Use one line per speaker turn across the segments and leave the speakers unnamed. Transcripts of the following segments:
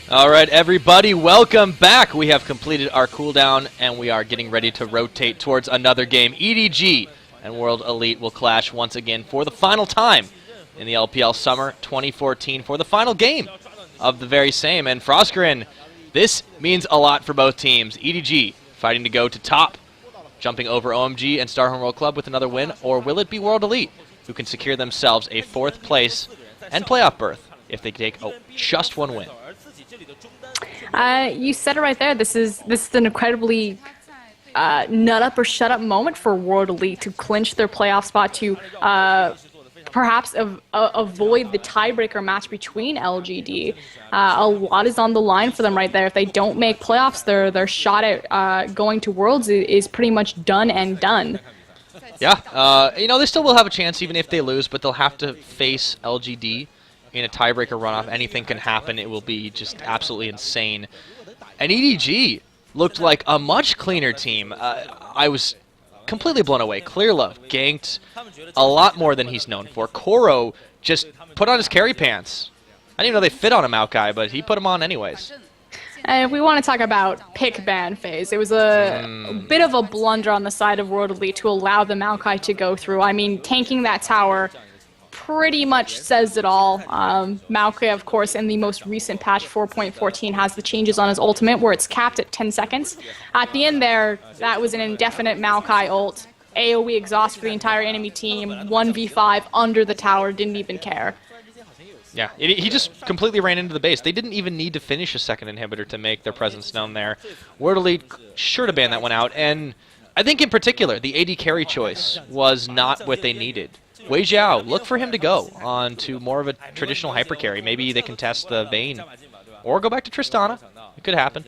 All right, everybody, welcome back. We have completed our cooldown, and we are getting ready to rotate towards another game. EDG and World Elite will clash once again for the final time in the LPL Summer 2014 for the final game of the very same. And Froskurinn, this means a lot for both teams. EDG fighting to go to top, jumping over OMG and Starhorn World Club with another win, or will it be World Elite, who can secure themselves a 4th place and playoff berth if they take just one win?
You said it right there. This is an incredibly nut up or shut up moment for World Elite to clinch their playoff spot, to perhaps avoid the tiebreaker match between LGD. A lot is on the line for them right there. If they don't make playoffs, their shot at going to Worlds is pretty much done and done.
Yeah, they still will have a chance even if they lose, but they'll have to face LGD in a tiebreaker runoff. Anything can happen. It will be just absolutely insane. And EDG looked like a much cleaner team. I was completely blown away. Clearlove ganked a lot more than he's known for. Koro just put on his carry pants. I didn't even know they fit on a Maokai, but he put them on anyways.
And if we want to talk about pick ban phase, it was a bit of a blunder on the side of World Elite to allow the Maokai to go through. I mean, tanking that tower pretty much says it all. Maokai, of course, in the most recent patch 4.14 has the changes on his ultimate where it's capped at 10 seconds. At the end there, that was an indefinite Maokai ult. AoE exhaust for the entire enemy team, 1v5 under the tower, didn't even care.
Yeah, he just completely ran into the base. They didn't even need to finish a second inhibitor to make their presence known there. World Elite sure to ban that one out, and I think in particular, the AD carry choice was not what they needed. Wei Xiao, look for him to go on to more of a traditional hyper carry. Maybe they can test the Vayne, or go back to Tristana. It could happen.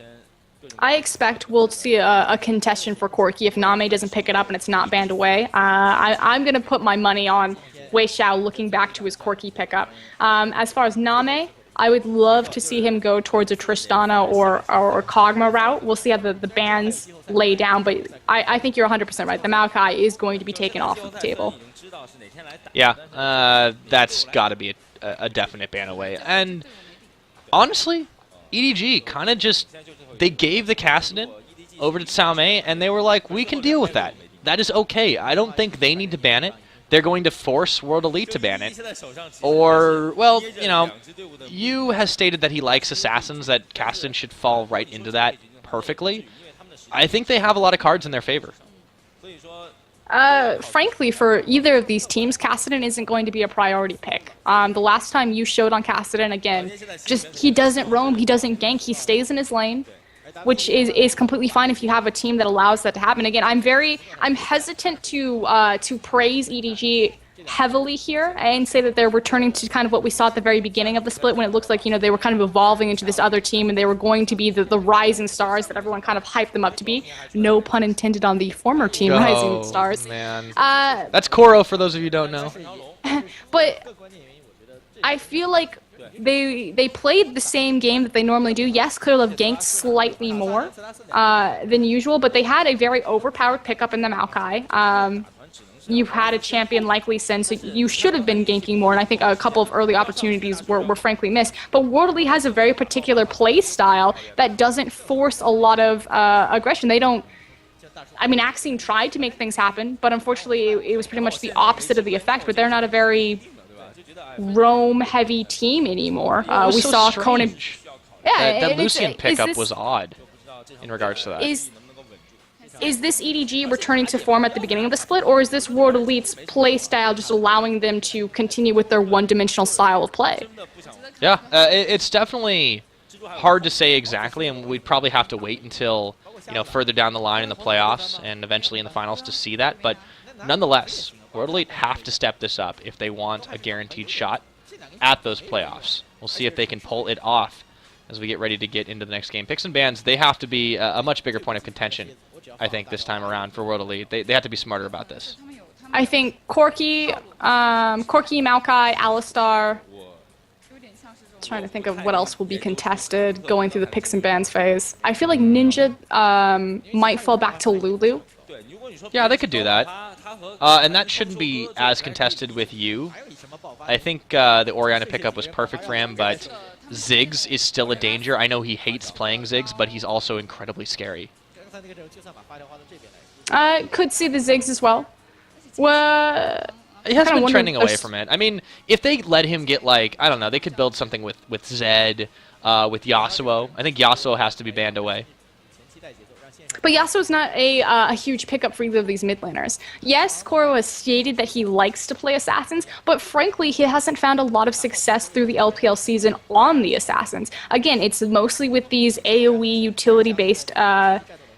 I expect we'll see a contestation for Corki if Name doesn't pick it up and it's not banned away. I'm going to put my money on Wei Xiao looking back to his Corki pickup. As far as Name, I would love to see him go towards a Tristana or Kog'Maw route. We'll see how the bans lay down, but I think you're 100% right. The Maokai is going to be taken off of the table.
Yeah, that's got to be a definite ban away. And honestly, EDG kind of just, they gave the Kassadin over to Cao Mei, and they were like, we can deal with that. That is okay. I don't think they need to ban it. They're going to force World Elite to ban it. Or, well, Yu has stated that he likes assassins, that Kassadin should fall right into that perfectly. I think they have a lot of cards in their favor.
Frankly, for either of these teams, Kassadin isn't going to be a priority pick. The last time you showed on Kassadin, again, he doesn't roam, he doesn't gank, he stays in his lane, which is completely fine if you have a team that allows that to happen. Again, I'm hesitant to praise EDG heavily here and say that they're returning to kind of what we saw at the very beginning of the split, when it looks like they were kind of evolving into this other team and they were going to be the rising stars that everyone kind of hyped them up to be. No pun intended on the former team rising stars.
Man. That's Koro for those of you who don't know.
But I feel like they played the same game that they normally do. Yes, Clearlove ganked slightly more than usual, but they had a very overpowered pickup in the Maokai. You've had a champion like Lee Sin, so you should have been ganking more, and I think a couple of early opportunities were frankly missed. But World Elite has a very particular play style that doesn't force a lot of aggression. They don't... I mean, Axiom tried to make things happen, but unfortunately it was pretty much the opposite of the effect, but they're not a very roam-heavy team anymore. We
so
saw
strange.
Conan... Yeah,
that Lucian pickup was odd in regards to that.
Is this EDG returning to form at the beginning of the split, or is this World Elite's play style just allowing them to continue with their one-dimensional style of play?
Yeah, it's definitely hard to say exactly, and we'd probably have to wait until further down the line in the playoffs and eventually in the finals to see that. But nonetheless, World Elite have to step this up if they want a guaranteed shot at those playoffs. We'll see if they can pull it off as we get ready to get into the next game. Picks and bans, they have to be a much bigger point of contention, I think, this time around for World Elite. They have to be smarter about this.
I think Corki, Maokai, Alistar. Trying to think of what else will be contested going through the picks and bans phase. I feel like Ninja might fall back to Lulu.
Yeah, they could do that. And that shouldn't be as contested with you. I think the Orianna pickup was perfect for him, but Ziggs is still a danger. I know he hates playing Ziggs, but he's also incredibly scary.
Could see the Ziggs as well. Well,
he has been trending away from it. I mean, if they let him get, like, I don't know, they could build something with Zed, with Yasuo. I think Yasuo has to be banned away.
But Yasuo's not a huge pickup for either of these mid laners. Yes, Koro has stated that he likes to play Assassins, but frankly, he hasn't found a lot of success through the LPL season on the Assassins. Again, it's mostly with these AoE utility-based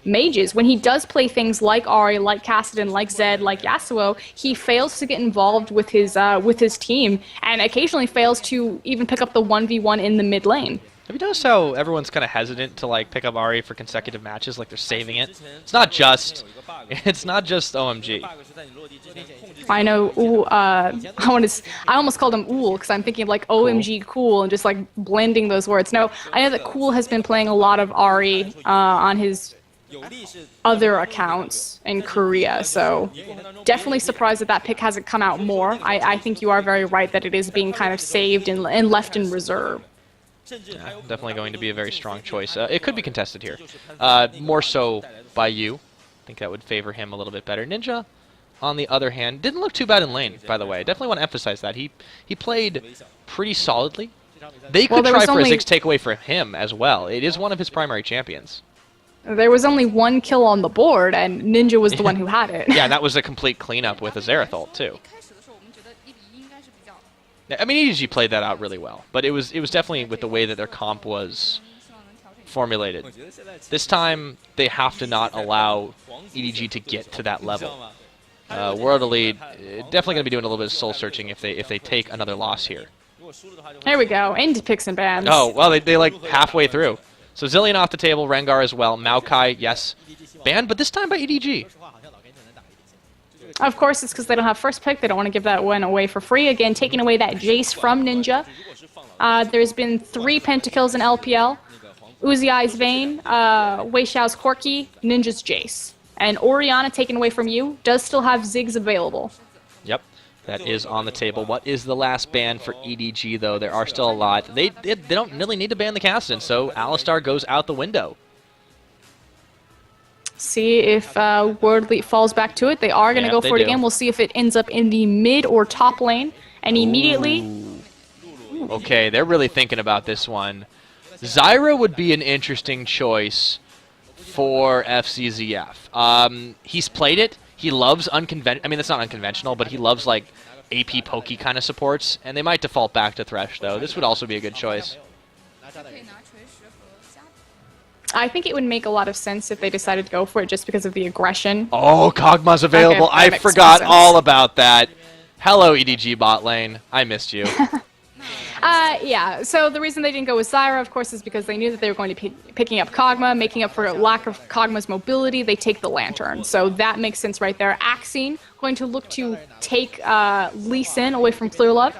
mages. When he does play things like Ahri, like Kassadin, like Zed, like Yasuo, he fails to get involved with his team, and occasionally fails to even pick up the 1v1 in the mid lane.
Have you noticed how everyone's kind of hesitant to like pick up Ahri for consecutive matches? Like they're saving it. It's not just OMG.
I know. Ooh, I almost called him Ool because I'm thinking of like OMG cool and just like blending those words. No, I know that Cool has been playing a lot of Ahri on his other accounts in Korea, so definitely surprised that that pick hasn't come out more. I think you are very right that it is being kind of saved and left in reserve.
Yeah, definitely going to be a very strong choice. It could be contested here. More so by you. I think that would favor him a little bit better. Ninja, on the other hand, didn't look too bad in lane, by the way. Definitely want to emphasize that. He played pretty solidly. They could try for a Ziggs takeaway for him as well. It is one of his primary champions.
There was only one kill on the board, and Ninja was the one who had it.
Yeah, that was a complete cleanup with a Xerath ult, too. I mean, EDG played that out really well, but it was definitely with the way that their comp was formulated. This time, they have to not allow EDG to get to that level. World Elite definitely going to be doing a little bit of soul searching if they take another loss here.
There we go, into picks and bans.
Oh, well, they like halfway through. So Zilean off the table, Rengar as well, Maokai, yes, banned, but this time by EDG.
Of course, it's because they don't have first pick. They don't want to give that one away for free. Again, taking away that Jace from Ninja. There's been 3 pentakills in LPL. Uziai's Vayne, Wei Xiao's Corki, Ninja's Jace. And Orianna, taken away from you, does still have Ziggs available.
Yep, that is on the table. What is the last ban for EDG, though? There are still a lot. They don't really need to ban the Kassadin, so Alistar goes out the window.
See if World Elite falls back to it. They are going to go for it again. We'll see if it ends up in the mid or top lane. And immediately...
Ooh. Okay, they're really thinking about this one. Zyra would be an interesting choice for FCZF. He's played it. He loves unconventional... I mean, that's not unconventional, but he loves, like, AP pokey kind of supports. And they might default back to Thresh, though. This would also be a good choice.
I think it would make a lot of sense if they decided to go for it just because of the aggression.
Oh, Kog'Maw's available. Okay, I forgot all about that. Hello, EDG bot lane. I missed you.
Yeah, so the reason they didn't go with Zyra, of course, is because they knew that they were going to be picking up Kog'Maw, making up for lack of Kog'Maw's mobility. They take the Lantern, so that makes sense right there. Axine going to look to take Lee Sin away from Clearlove.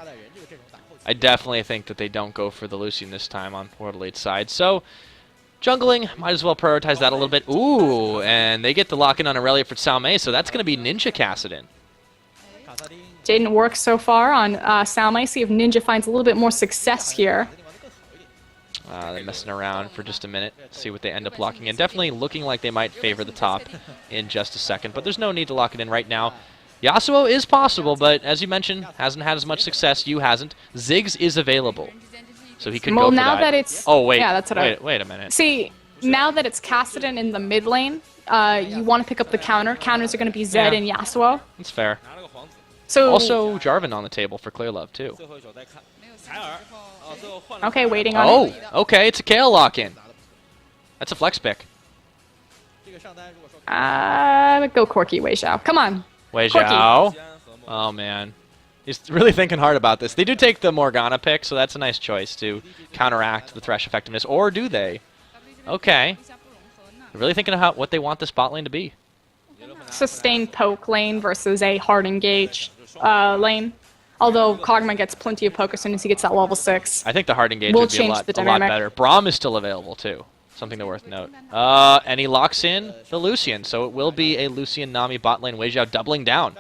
I definitely think that they don't go for the Lucian this time on World Elite's side, so... Jungling, might as well prioritize that a little bit. Ooh, and they get the lock-in on Aurelia for Sao Mei, so that's going to be Ninja Kassadin.
Didn't work so far on Sao Mei. See if Ninja finds a little bit more success here.
They're messing around for just a minute. See what they end up locking in. Definitely looking like they might favor the top in just a second, but there's no need to lock it in right now. Yasuo is possible, but as you mentioned, hasn't had as much success. You hasn't. Ziggs is available. So he could go for
now
that.
It's...
Oh, wait.
Yeah, that's what
wait a minute.
See, now that it's Kassadin in the mid lane, you want to pick up the counter. Counters are going to be Zed and Yasuo.
That's fair.
So
also, Jarvan on the table for Clearlove, too.
Okay, waiting on it.
Oh, okay, it's a Kayle lock-in. That's a flex pick.
Go Corki, Wei Xiao. Come on.
Wei Xiao. Oh, man. He's really thinking hard about this. They do take the Morgana pick, so that's a nice choice to counteract the Thresh effectiveness. Or do they? Okay. They're really thinking about what they want this bot lane to be.
Sustained poke lane versus a hard engage lane. Although Kog'Maw gets plenty of poke as soon as he gets that level 6.
I think the hard engage would be a lot better. Braum is still available, too. Something to worth note. And he locks in the Lucian, so it will be a Lucian Nami bot lane. Wei Xiao doubling down.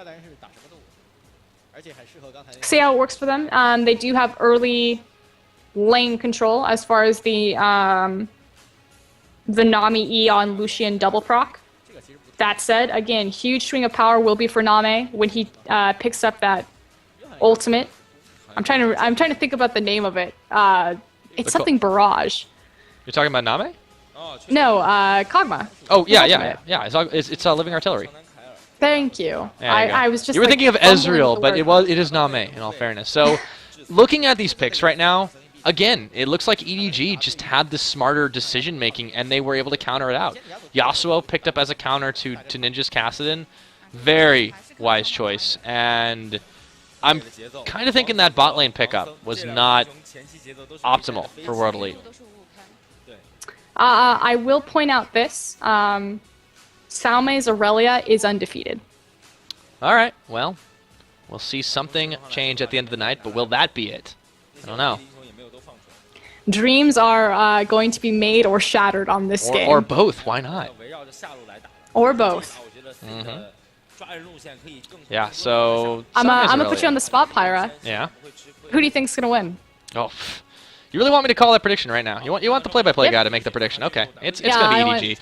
See how it works for them. They do have early lane control as far as the Nami E on Lucian double proc. That said, again, huge swing of power will be for Name when he picks up that ultimate. I'm trying to think about the name of it. It's something Barrage.
You're talking about Name?
No, Kog'Maw.
Oh yeah. It's Living Artillery.
Thank you. I was just.
You were thinking of Ezreal, but it is Name. In all fairness, so looking at these picks right now, again, it looks like EDG just had the smarter decision making, and they were able to counter it out. Yasuo picked up as a counter to Ninja's Kassadin. Very wise choice, and I'm kind of thinking that bot lane pickup was not optimal for World Elite.
I will point out this. Salme's Aurelia is undefeated.
All right, well, we'll see something change at the end of the night, but will that be it? I don't know.
Dreams are going to be made or shattered on this game.
Or both, why not?
Or both.
Mm-hmm. Yeah, so...
I'm gonna put you on the spot, Pyra.
Yeah?
Who do you think's gonna win?
Oh, you really want me to call that prediction right now? You want the play-by-play guy to make the prediction? Okay, it's gonna be EDG.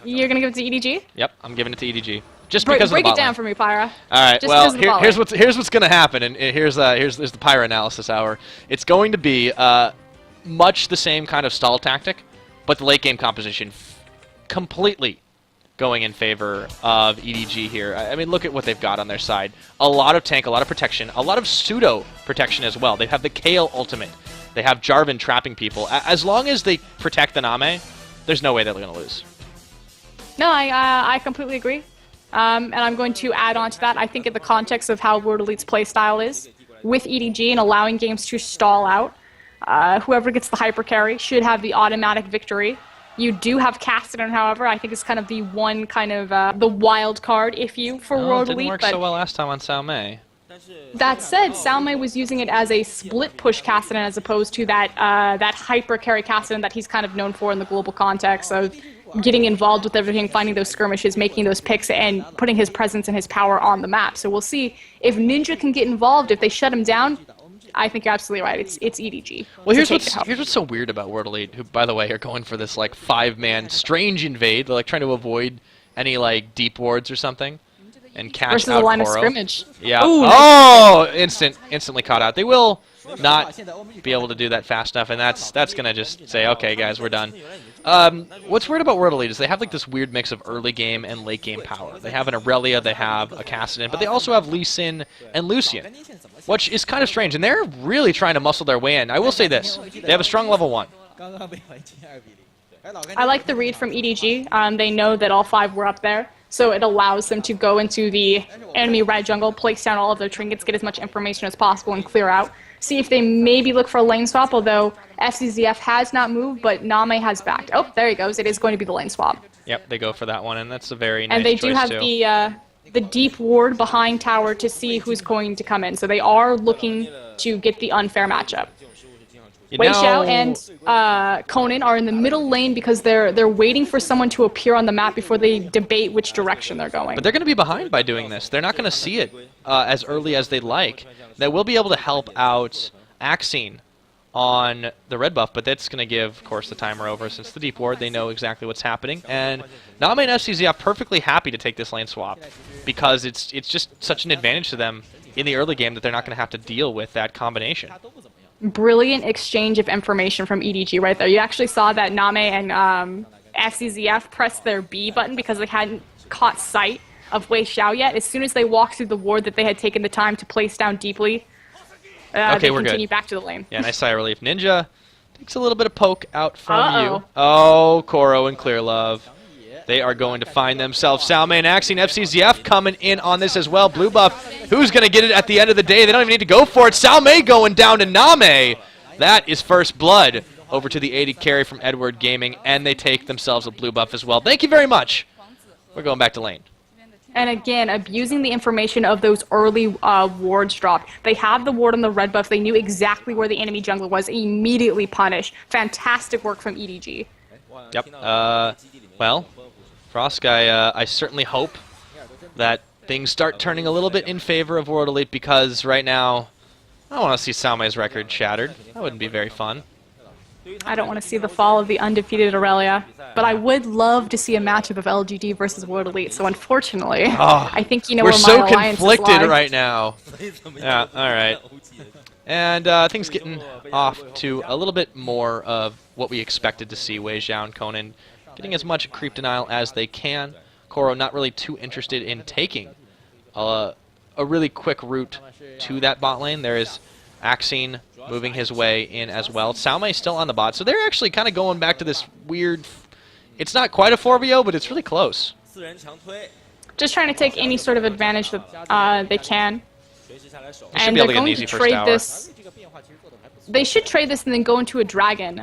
You're gonna give it to EDG?
Yep, I'm giving it to EDG. Just because of the
break
bot
it down
lane.
for me, Pyra.
All right.
Just
Well, here's what's gonna happen, and here's the Pyra analysis hour. It's going to be much the same kind of stall tactic, but the late game composition completely going in favor of EDG here. I mean, look at what they've got on their side. A lot of tank, a lot of protection, a lot of pseudo protection as well. They have the Kale ultimate. They have Jarvan trapping people. As long as they protect the Name, there's no way they're going to lose.
No, I completely agree. And I'm going to add on to that. I think in the context of how World Elite's playstyle is, with EDG and allowing games to stall out, whoever gets the hyper carry should have the automatic victory. You do have Kassadin, however. I think it's kind of the one kind of the wild card, for World Elite.
It didn't work so well last time on Salme.
That said, Salme was using it as a split push Kassadin as opposed to that that hyper carry Kassadin that he's kind of known for in the global context of getting involved with everything, finding those skirmishes, making those picks, and putting his presence and his power on the map. So we'll see if Ninja can get involved. If they shut him down, I think you're absolutely right. It's EDG.
Well, here's what's so weird about World Elite, who, by the way, are going for this like 5-man strange invade. They're like trying to avoid any like deep wards or something, and catch
versus
out
a line
Koro.
of scrimmage.
Yeah.
Ooh,
oh, instantly caught out. They will not be able to do that fast enough, and that's gonna just say, okay, guys, we're done. What's weird about World Elite is they have like this weird mix of early game and late game power. They have an Aurelia, they have a Kassadin, but they also have Lee Sin and Lucian, which is kind of strange, and they're really trying to muscle their way in. I will say this, they have a strong level 1.
I like the read from EDG. They know that all 5 were up there, so it allows them to go into the enemy red jungle, place down all of their trinkets, get as much information as possible, and clear out. See if they maybe look for a lane swap, although FCZF has not moved, but Name has backed. Oh, there he goes. It is going to be the lane swap.
Yep, they go for that one, and that's a very nice
choice, too. And they do have the deep ward behind tower to see who's going to come in, so they are looking to get the unfair matchup. Wei Xiao and Conan are in the middle lane because they're waiting for someone to appear on the map before they debate which direction they're going.
But they're going to be behind by doing this. They're not going to see it as early as they'd like. They will be able to help out Axine on the red buff, but that's going to give, of course, the timer over since the deep ward. They know exactly what's happening. And Name and FCZ are perfectly happy to take this lane swap because it's just such an advantage to them in the early game that they're not going to have to deal with that combination.
Brilliant exchange of information from EDG right there. You actually saw that Name and FCZF pressed their B button because they hadn't caught sight of Wei Xiao yet. As soon as they walked through the ward that they had taken the time to place down deeply,
okay,
they
we're
continue
good.
back to the lane.
Yeah, nice sigh of relief. Ninja takes a little bit of poke out from you. Oh, Koro and Clear Love. They are going to find themselves Salme and Axine. FCZF coming in on this as well. Blue buff. Who's going to get it at the end of the day? They don't even need to go for it. Salme going down to Name. That is first blood over to the 80 carry from Edward Gaming, and they take themselves a blue buff as well. Thank you very much. We're going back to lane.
And again, abusing the information of those early wards dropped. They have the ward on the red buff. They knew exactly where the enemy jungler was. Immediately punished. Fantastic work from EDG.
Yep. Well, Frosk, I certainly hope that things start turning a little bit in favor of World Elite because right now, I don't want to see Salme's record shattered. That wouldn't be very fun.
I don't want to see the fall of the undefeated Aurelia, but I would love to see a matchup of LGD versus World Elite. So unfortunately, I think you know where my alliances lie.
We're so conflicted right now. Yeah, all right. And things getting off to a little bit more of what we expected to see. Wei Xiao and Conan getting as much creep denial as they can. Koro not really too interested in taking a really quick route to that bot lane. There is Axine moving his way in as well. Salme still on the bot, so they're actually kind of going back to this weird... It's not quite a 4v0, but it's really close.
Just trying to take any sort of advantage that they can.
And they're going to trade
this. They should trade this and then go into a dragon.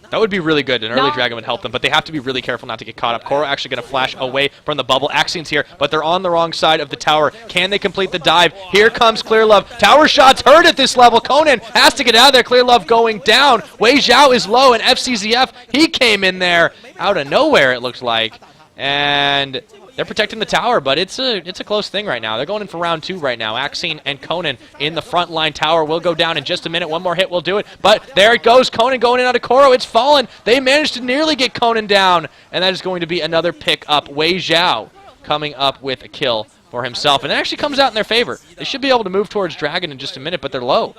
That would be really good. An early dragon would help them, but they have to be really careful not to get caught up. Koro actually going to flash away from the bubble. Axine's here, but they're on the wrong side of the tower. Can they complete the dive? Here comes Clearlove. Tower shots hurt at this level. Conan has to get out of there. Clearlove going down. Wei Xiao is low, and FCZF, he came in there out of nowhere, it looks like. And they're protecting the tower, but it's a close thing right now. They're going in for round 2 right now. Axine and Conan in the front line. Tower will go down in just a minute. One more hit will do it. But there it goes. Conan going in out of Koro. It's fallen. They managed to nearly get Conan down. And that is going to be another pick up. Wei Xiao coming up with a kill for himself. And it actually comes out in their favor. They should be able to move towards Dragon in just a minute, but they're low.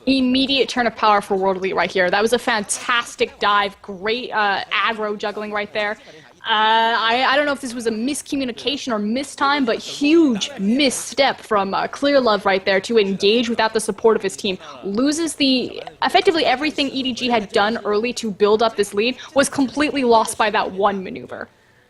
Immediate turn of power for World Elite right here. That was a fantastic dive. Great aggro juggling right there. I don't know if this was a miscommunication or mistime, but huge misstep from Clearlove right there to engage without the support of his team. Loses effectively everything EDG had done early to build up this lead was completely lost by that one maneuver.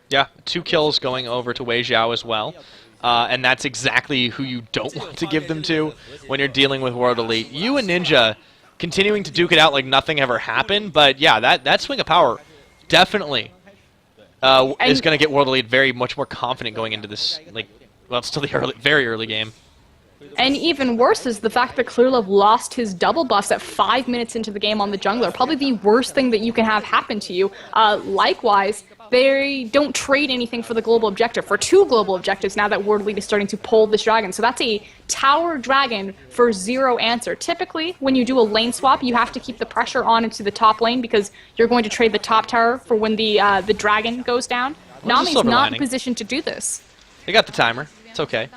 Yeah, 2 kills going over to Wei Xiao as well. And that's exactly who you don't want to give them to when you're dealing with World Elite. You and Ninja continuing to duke it out like nothing ever happened, but yeah, that swing of power definitely is going to get World Elite much more confident going into this, well, it's still the very early game.
And even worse is the fact that Clearlove lost his double buffs at 5 minutes into the game on the jungler. Probably the worst thing that you can have happen to you. Likewise, they don't trade anything for the global objective, for 2 global objectives now that World Elite is starting to pull this dragon. So that's a tower dragon for 0 answer. Typically, when you do a lane swap, you have to keep the pressure on into the top lane because you're going to trade the top tower for when the dragon goes down. Nami's not in position to do this.
They got the timer. It's okay.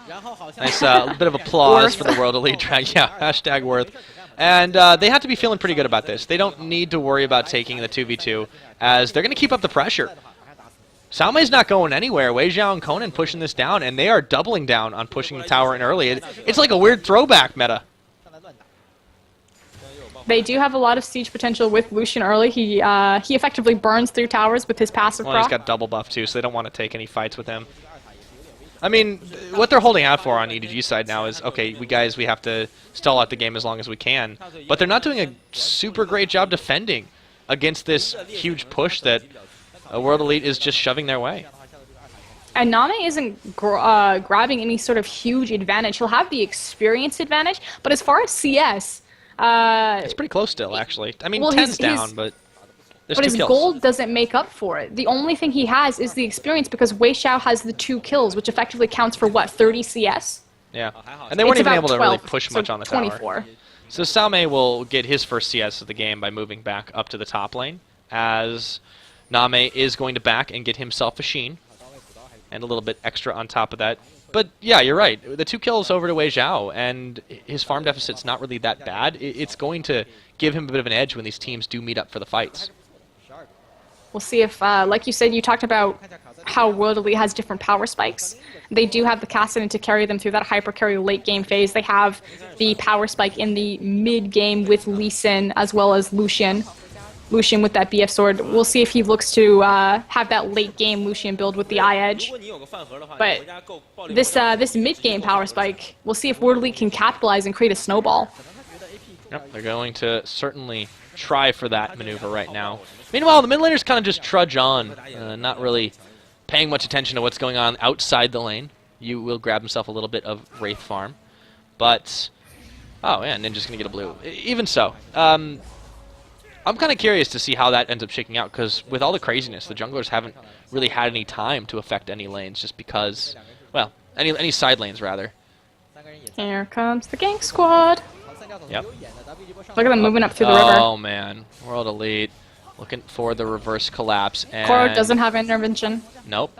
Nice bit of applause for the World Elite Dragon. Yeah, hashtag worth. And they have to be feeling pretty good about this. They don't need to worry about taking the 2v2 as they're going to keep up the pressure. Salme's not going anywhere. Wei Xiao and Conan pushing this down, and they are doubling down on pushing the tower in early. It's like a weird throwback meta.
They do have a lot of siege potential with Lucian early. He effectively burns through towers with his passive proc.
He's got double buff too, so they don't want to take any fights with him. I mean, what they're holding out for on EDG side now is, okay, we have to stall out the game as long as we can. But they're not doing a super great job defending against this huge push that World Elite is just shoving their way.
And Name isn't grabbing any sort of huge advantage. He'll have the experience advantage, but as far as CS...
it's pretty close still, actually. I mean, 10's down, but there's 2 kills.
His gold doesn't make up for it. The only thing he has is the experience because Wei Xiao has the 2 kills, which effectively counts for, what, 30 CS?
Yeah, and they weren't even able to
12,
really push much on the tower.
24.
So Salme will get his first CS of the game by moving back up to the top lane, as Name is going to back and get himself a Sheen, and a little bit extra on top of that. But yeah, you're right. The 2 kills over to Wei Xiao, and his farm deficit's not really that bad. It's going to give him a bit of an edge when these teams do meet up for the fights.
We'll see if, like you said, you talked about how World Elite has different power spikes. They do have the Kassadin to carry them through that hyper carry late game phase. They have the power spike in the mid game with Lee Sin as well as Lucian. Lucian with that BF sword. We'll see if he looks to have that late game Lucian build with the eye edge. But this mid game power spike, we'll see if World Elite can capitalize and create a snowball.
Yep, they're going to certainly try for that maneuver right now. Meanwhile, the mid laners kind of just trudge on, not really paying much attention to what's going on outside the lane. You will grab himself a little bit of Wraith farm. But, oh yeah, Ninja's going to get a blue. Even so, I'm kind of curious to see how that ends up shaking out, because with all the craziness, the junglers haven't really had any time to affect any lanes, just because, well, any side lanes, rather.
Here comes the gank squad.
Yep.
Look at them moving up through the river.
Oh, man. World Elite looking for the reverse collapse. And
Koro doesn't have intervention.
Nope.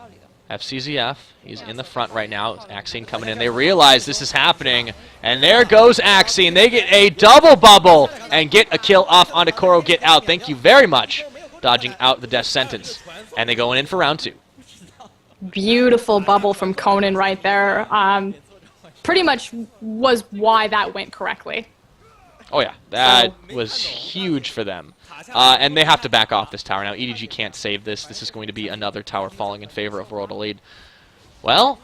FCZF, he's in the front right now. Axine coming in. They realize this is happening, and there goes Axine. They get a double bubble and get a kill off onto Koro. Get out. Thank you very much. Dodging out the death sentence. And they going in for round 2.
Beautiful bubble from Conan right there. Pretty much was why that went correctly.
Oh, yeah. That was huge for them. And they have to back off this tower now. EDG can't save this. This is going to be another tower falling in favor of World Elite. Well,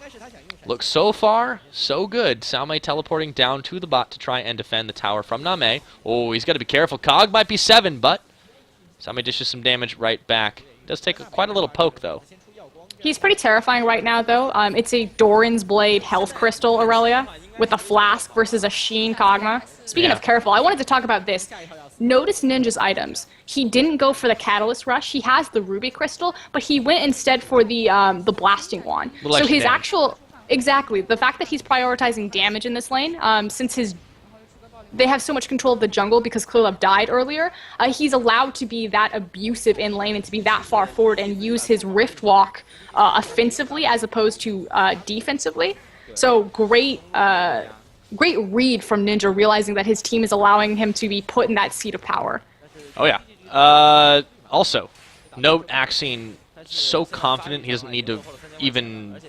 looks so far, so good. Salme teleporting down to the bot to try and defend the tower from Name. Oh, he's got to be careful. Cog might be 7, but Salme dishes some damage right back. Does take quite a little poke, though.
He's pretty terrifying right now, though. It's a Doran's Blade Health Crystal Aurelia with a Flask versus a Sheen Kog'Maw. Speaking of careful, I wanted to talk about this. Notice Ninja's items. He didn't go for the Catalyst Rush. He has the Ruby Crystal, but he went instead for the Blasting Wand. So his actual... Exactly. The fact that he's prioritizing damage in this lane, since they have so much control of the jungle because Clearlove died earlier, he's allowed to be that abusive in lane and to be that far forward and use his Rift Walk offensively as opposed to defensively. So great read from Ninja, realizing that his team is allowing him to be put in that seat of power.
Oh, yeah. Also, note Axine so confident he doesn't need to even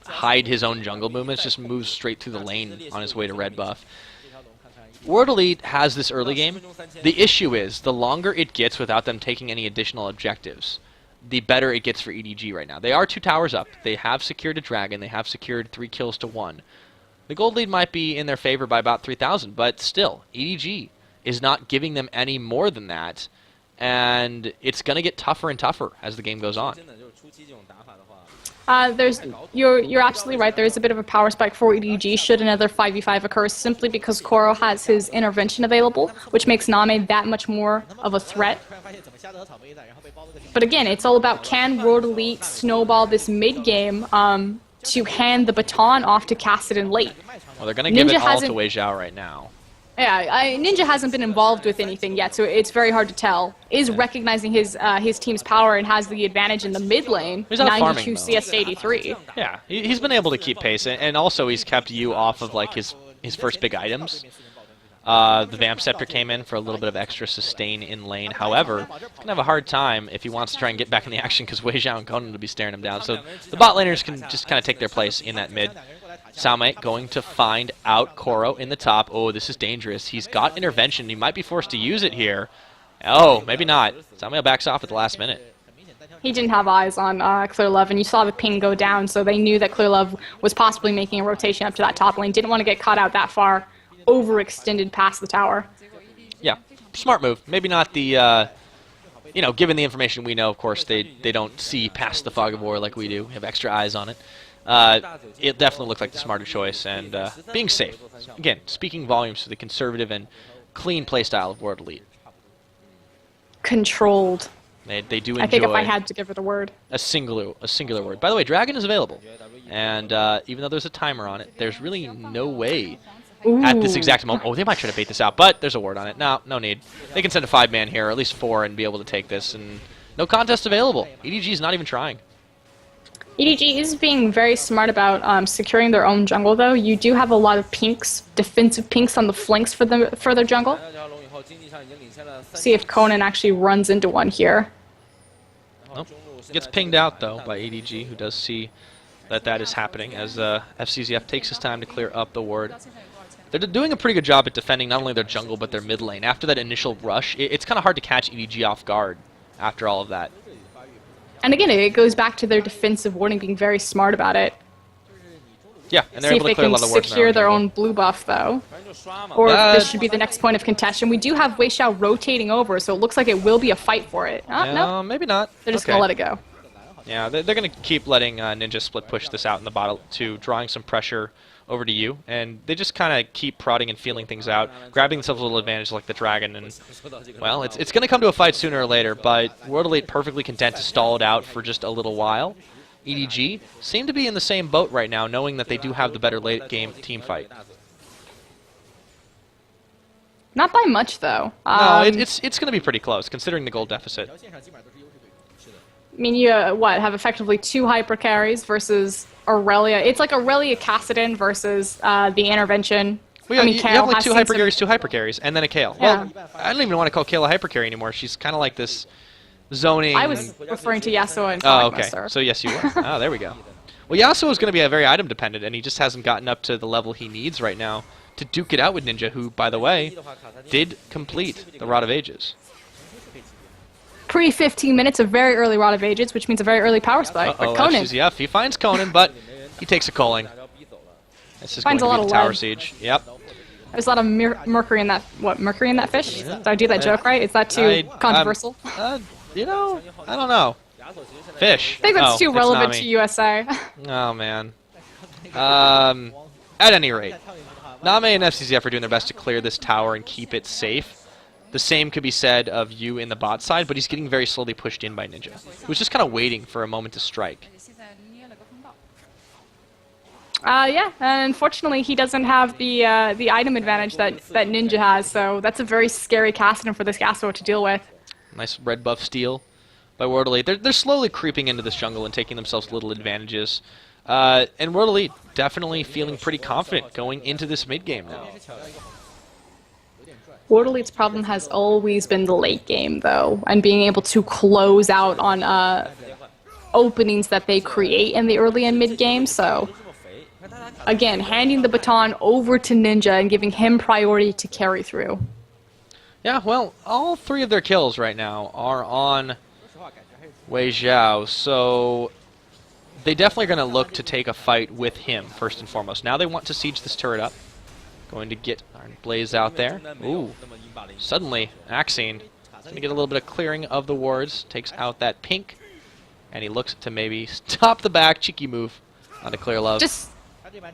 hide his own jungle movements, just moves straight through the lane on his way to red buff. World Elite has this early game. The issue is, the longer it gets without them taking any additional objectives, the better it gets for EDG right now. They are 2 towers up. They have secured a dragon. They have secured 3 kills to 1. The gold lead might be in their favor by about 3,000, but still, EDG is not giving them any more than that, and it's going to get tougher and tougher as the game goes on.
You're absolutely right. There is a bit of a power spike for EDG should another 5v5 occur, simply because Koro has his intervention available, which makes Name that much more of a threat. But again, it's all about, can World Elite snowball this mid-game to hand the baton off to Kassadin late?
Well, they're going to give it all to Wei Zhao right now.
Yeah, Ninja hasn't been involved with anything yet, so it's very hard to tell. Is recognizing his team's power and has the advantage in the mid lane, 92 CS to 83.
Yeah, he's been able to keep pace, and also he's kept you off of like his first big items. The Vamp Scepter came in for a little bit of extra sustain in lane. However, he's going to have a hard time if he wants to try and get back in the action because Wei Zhao and Conan will be staring him down. So the bot laners can just kind of take their place in that mid. Salme going to find out Koro in the top. Oh, this is dangerous. He's got intervention. He might be forced to use it here. Oh, maybe not. Salme backs off at the last minute.
He didn't have eyes on Clearlove, and you saw the ping go down, so they knew that Clearlove was possibly making a rotation up to that top lane. Didn't want to get caught out that far, overextended past the tower.
Yeah, smart move. Maybe not the, given the information we know, of course, they don't see past the fog of war like we do. We have extra eyes on it. It definitely looked like the smarter choice, and being safe. Again, speaking volumes to the conservative and clean playstyle of World Elite.
Controlled.
They do enjoy.
I think if I had to give it a word.
A singular word. By the way, Dragon is available, and even though there's a timer on it, there's really no way at this exact moment. Oh, they might try to bait this out, but there's a ward on it. No need. They can send a 5-man here, or at least 4, and be able to take this, and no contest available. EDG is not even trying.
EDG is being very smart about securing their own jungle, though. You do have a lot of pinks, defensive pinks on the flanks for their jungle. See if Conan actually runs into one here.
Nope. Gets pinged out, though, by EDG, who does see that is happening as FCZF takes his time to clear up the ward. They're doing a pretty good job at defending not only their jungle, but their mid lane. After that initial rush, it's kind of hard to catch EDG off guard after all of that.
And again, it goes back to their defensive warding, being very smart about it.
Yeah, and they're able to clear a lot of the wards.
See if they can secure their own blue buff, though. Or this should be the next point of contention. We do have Wei Zhao rotating over, so it looks like it will be a fight for it. No,
maybe not.
They're just going to let it go.
Yeah, they're going to keep letting Ninja split push this out in the bottom too, drawing some pressure over to you, and they just kind of keep prodding and feeling things out, grabbing themselves a little advantage like the Dragon, and, well, it's going to come to a fight sooner or later, but World Elite perfectly content to stall it out for just a little while. EDG seem to be in the same boat right now, knowing that they do have the better late-game team fight.
Not by much, though.
No, it's going to be pretty close, considering the gold deficit.
I mean, you, have effectively 2 hyper carries versus Aurelia. It's like Aurelia Kassadin versus the intervention.
Well, yeah,
I mean,
you
Kale
have like
has
2
seen
hyper
some-
carries, 2 hyper carries, and then a Kale.
Yeah.
Well, I don't even want to call Kale a hyper carry anymore. She's kind of like this zoning...
I was referring to Yasuo and
Oh,
Kog'Maw,
okay.
sir.
So yes, you were. Oh, there we go. Well, Yasuo is going to be a very item dependent, and he just hasn't gotten up to the level he needs right now to duke it out with Ninja, who, by the way, did complete the Rod of Ages.
Pre-15 minutes of very early Rod of Ages, which means a very early power spike. But Conan
Yep, he finds Conan, but he takes a culling. This is going
Finds a
to
lot
be
of
the tower
lead.
siege. Yep.
There's a lot of mercury in that. What, mercury in that fish? Did I do that joke right? Is that too controversial?
You know, I don't know. Fish.
I think that's too
it's
relevant
Nami.
to USA.
Oh, man. At any rate, Name and FCZF are doing their best to clear this tower and keep it safe. The same could be said of you in the bot side, but he's getting very slowly pushed in by Ninja, who's just kind of waiting for a moment to strike.
Yeah, and unfortunately he doesn't have the item advantage that Ninja has, so that's a very scary Kassadin for this Yasuo to deal with.
Nice red buff steal by World Elite. They're slowly creeping into this jungle and taking themselves little advantages. And World Elite definitely feeling pretty confident going into this mid game now.
World Elite's problem has always been the late game, though, and being able to close out on openings that they create in the early and mid game. So, again, handing the baton over to Ninja and giving him priority to carry through.
Yeah, well, all 3 of their kills right now are on Wei Xiao, so they definitely are going to look to take a fight with him, first and foremost. Now they want to siege this turret up. Going to get Iron Blaze out there. Ooh. Suddenly, Axine going to get a little bit of clearing of the wards. Takes out that pink. And he looks to maybe stop the back. Cheeky move on a clear love.
Just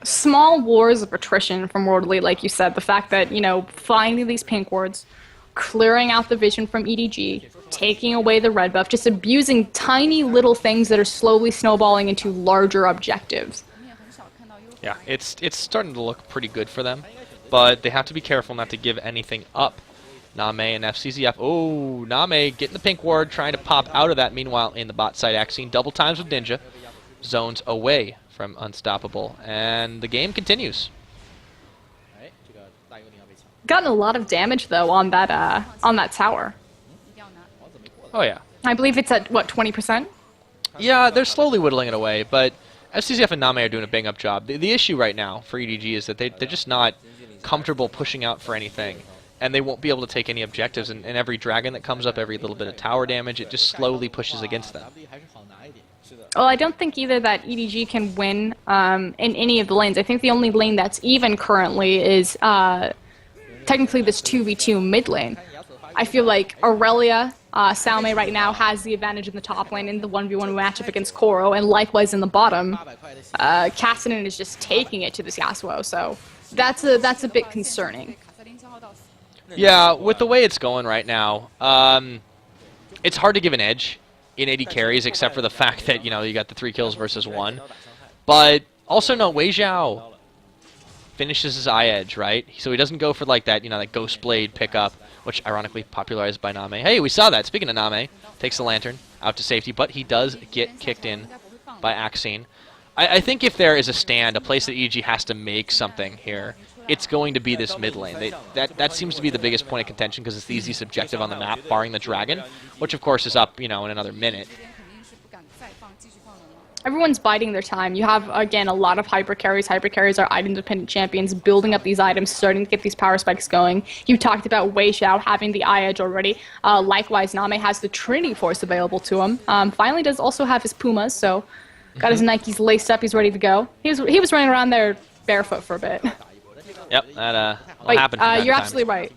small wars of attrition from World Elite, like you said. The fact that, you know, finding these pink wards, clearing out the vision from EDG, taking away the red buff, just abusing tiny little things that are slowly snowballing into larger objectives.
Yeah, it's starting to look pretty good for them, but they have to be careful not to give anything up. Name and FCZF. Oh, Name getting the pink ward, trying to pop out of that. Meanwhile, in the bot side, Axine double times with Ninja. Zones away from Unstoppable, and the game continues.
Gotten a lot of damage, though, on that tower.
Oh, yeah.
I believe it's at, what, 20%?
Yeah, they're slowly whittling it away, but FCZF and Name are doing a bang-up job. The issue right now for EDG is that they're just not comfortable pushing out for anything, and they won't be able to take any objectives, and every dragon that comes up, every little bit of tower damage, it just slowly pushes against them.
Well, I don't think either that EDG can win in any of the lanes. I think the only lane that's even currently is technically this 2v2 mid lane. I feel like Aurelia, Salme right now has the advantage in the top lane in the 1v1 matchup against Koro, and likewise in the bottom, Kassadin is just taking it to this Yasuo, so that's a bit concerning.
Yeah, with the way it's going right now, it's hard to give an edge in 80 carries, except for the fact that, you know, you got the 3 kills versus 1. But also, no, Wei Xiao finishes his eye edge, right? So he doesn't go for, like, that, you know, that Ghost Blade pickup, which ironically popularized by Name. Hey, we saw that. Speaking of Name, takes the Lantern out to safety, but he does get kicked in by Axine. I think if there is a stand, a place that EG has to make something here, it's going to be this mid lane. That seems to be the biggest point of contention because it's the easiest objective on the map, barring the dragon, which of course is up, you know, in another minute.
Everyone's biding their time. You have, again, a lot of hyper carries. Hyper carries are item-dependent champions, building up these items, starting to get these power spikes going. You talked about Wei Xiao having the eye edge already. Likewise, Name has the Trinity Force available to him. Finally does also have his Pumas, so got his Nikes laced up. He's ready to go. He was running around there barefoot for a bit.
Yep, that
But,
happened.
you're absolutely right.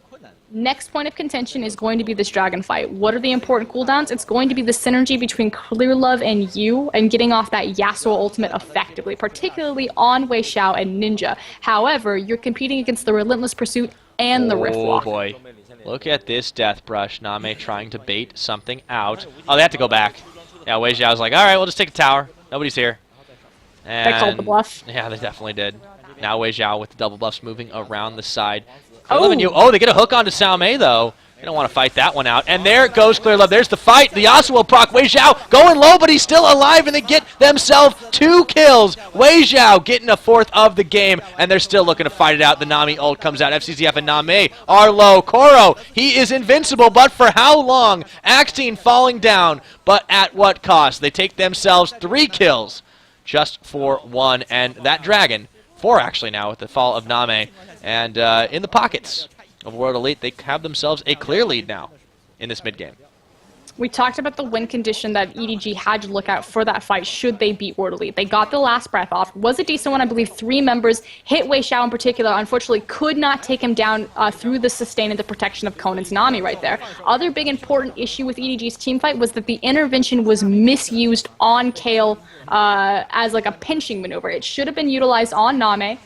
Next point of contention is going to be this dragon fight. What are the important cooldowns? It's going to be the synergy between Clear Love and you and getting off that Yasuo ultimate effectively, particularly on Wei Xiao and Ninja. However, you're competing against the Relentless Pursuit and the Riftlock.
Oh boy. Look at this Death Brush. Name trying to bait something out. Oh, they have to go back. Yeah, Wei Xiao's like, alright, we'll just take a tower. Nobody's here. And
They called the bluff.
yeah, they definitely did. Now Wei Xiao with the double buffs moving around the side. Oh, they get a hook onto Salme, though. They don't want to fight that one out. And there goes Clear Love. There's the fight. The Yasuo will proc Wei Xiao going low, but he's still alive, and they get themselves 2 kills. Wei Xiao getting a 4th of the game, and they're still looking to fight it out. The Nami ult comes out. FCZF and Name are low. Koro, he is invincible, but for how long? Axtine falling down, but at what cost? They take themselves 3 kills just for 1, and that Dragon, 4 actually now with the fall of Name, and in the pockets of World Elite, they have themselves a clear lead now in this mid-game.
We talked about the win condition that EDG had to look out for that fight should they beat World Elite. They got the last breath off. Was a decent one. I believe 3 members hit Wei Xiao in particular. Unfortunately, could not take him down through the sustain and the protection of Conan's Nami right there. Other big important issue with EDG's team fight was that the intervention was misused on Kale as like a pinching maneuver. It should have been utilized on Name.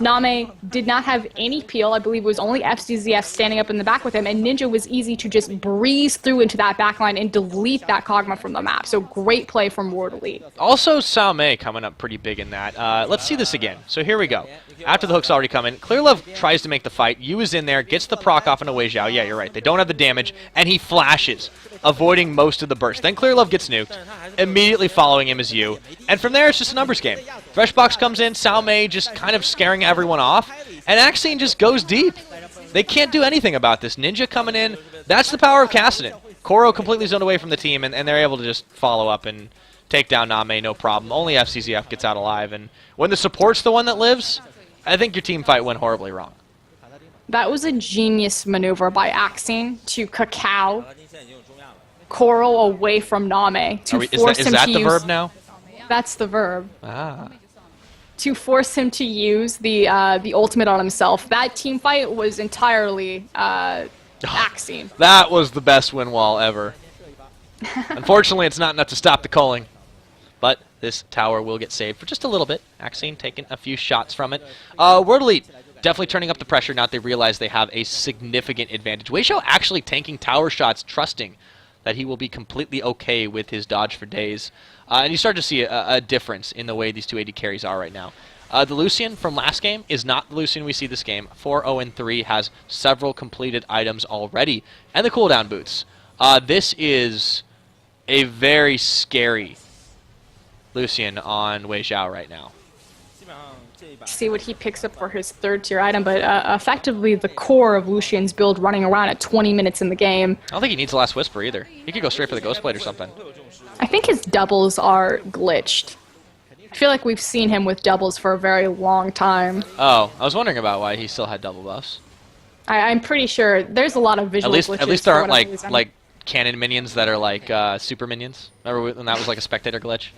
Name did not have any peel. I believe it was only FCZF standing up in the back with him, and Ninja was easy to just breeze through into that backline and delete that Kog'Maw from the map. So great play from World Elite.
Also, Salme coming up pretty big in that. Let's see this again. So here we go. After the hook's already come in, Clear Love tries to make the fight. Yu is in there, gets the proc off into Wei Xiao. Yeah, you're right. They don't have the damage, and he flashes, avoiding most of the burst. Then Clear Love gets nuked. Immediately following him is Yu. And from there, it's just a numbers game. Freshbox comes in, Salme just kind of scaring everyone off, and Axine just goes deep. They can't do anything about this. Ninja coming in, that's the power of Kassadin. Koro completely zoned away from the team, and they're able to just follow up and take down Name, no problem. Only FCZF gets out alive, and when the support's the one that lives, I think your team fight went horribly wrong.
That was a genius maneuver by Axine to cacao Koro away from Name to force him to use... Is that the verb now? That's the verb.
Ah.
To force him to use the ultimate on himself. That team fight was entirely Axine.
That was the best win wall ever. Unfortunately, it's not enough to stop the culling, but this tower will get saved for just a little bit. Axine taking a few shots from it. World Elite definitely turning up the pressure now that they realize they have a significant advantage. Wei Xiao actually tanking tower shots, trusting that he will be completely okay with his dodge for days. And you start to see a difference in the way these two AD carries are right now. The Lucian from last game is not the Lucian we see this game. 4-0-3 has several completed items already, and the cooldown boots. This is a very scary Lucian on Wei Xiao right now.
See what he picks up for his 3rd tier item, but effectively the core of Lucian's build running around at 20 minutes in the game.
I don't think he needs the last Whisper either. He could go straight for the Ghost Blade or something.
I think his doubles are glitched. I feel like we've seen him with doubles for a very long time.
Oh, I was wondering about why he still had double buffs.
I'm pretty sure there's a lot of visual glitches.
At least there aren't like cannon minions that are like super minions. Remember when that was like a spectator glitch?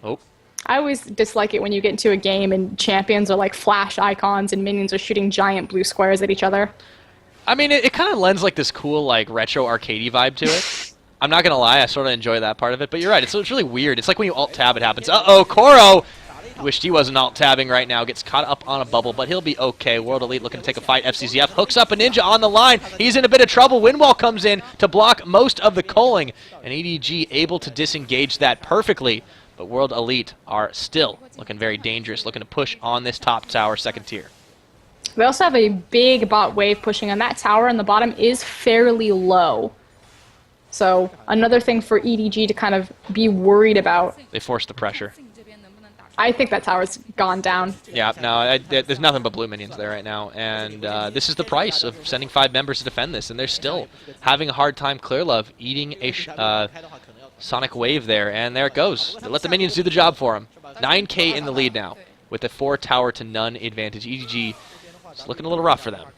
Oh.
I always dislike it when you get into a game and champions are like flash icons and minions are shooting giant blue squares at each other.
I mean, it kind of lends like this cool like retro arcadey vibe to it. I'm not gonna lie, I sort of enjoy that part of it, but you're right, it's really weird. It's like when you alt-tab, it happens. Uh-oh, Koro! Wished he wasn't alt-tabbing right now. Gets caught up on a bubble, but he'll be okay. World Elite looking to take a fight. FCZF hooks up a Ninja on the line. He's in a bit of trouble. Windwall comes in to block most of the culling, and EDG able to disengage that perfectly. But World Elite are still looking very dangerous, looking to push on this top tower 2nd tier.
We also have a big bot wave pushing on that tower, and the bottom is fairly low. So another thing for EDG to kind of be worried about.
They forced the pressure.
I think that tower's gone down.
Yeah, no, there's nothing but blue minions there right now, and this is the price of sending 5 members to defend this, and they're still having a hard time. Clear Love eating a Sonic Wave there, and there it goes. They let the minions do the job for him. 9k in the lead now, with a 4 tower to none advantage. EDG is looking a little rough for them.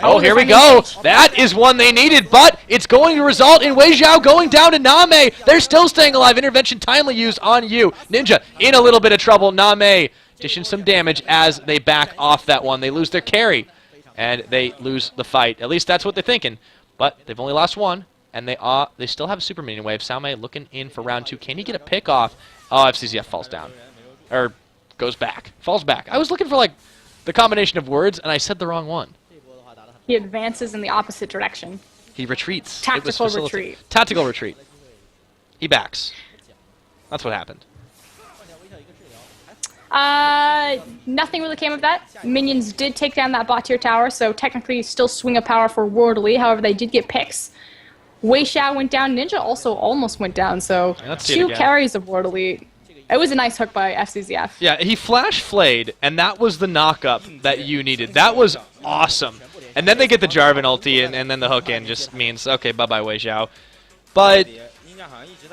Oh, here we go. That is one they needed, but it's going to result in Wei Xiao going down to Name. They're still staying alive. Intervention timely used on Yu. Ninja in a little bit of trouble. Name dishing some damage as they back off that one. They lose their carry, and they lose the fight. At least that's what they're thinking, but they've only lost 1. And they still have a super minion wave. Salme looking in for round 2. Can he get a pick off? Oh, FCZF falls down. Or goes back. Falls back. I was looking for like the combination of words, and I said the wrong one.
He advances in the opposite direction.
He retreats.
Tactical retreat.
Tactical retreat. He backs. That's what happened.
Nothing really came of that. Minions did take down that bot tier tower, so technically still swing of power for World Elite. However, they did get picks. Wei Xiao went down. Ninja also almost went down, so 2 carries of World Elite. It was a nice hook by FCZF.
Yeah, he flash flayed, and that was the knockup that you needed. That was awesome. And then they get the Jarvan ulti, and then the hook in just means, okay, bye-bye Wei Xiao. But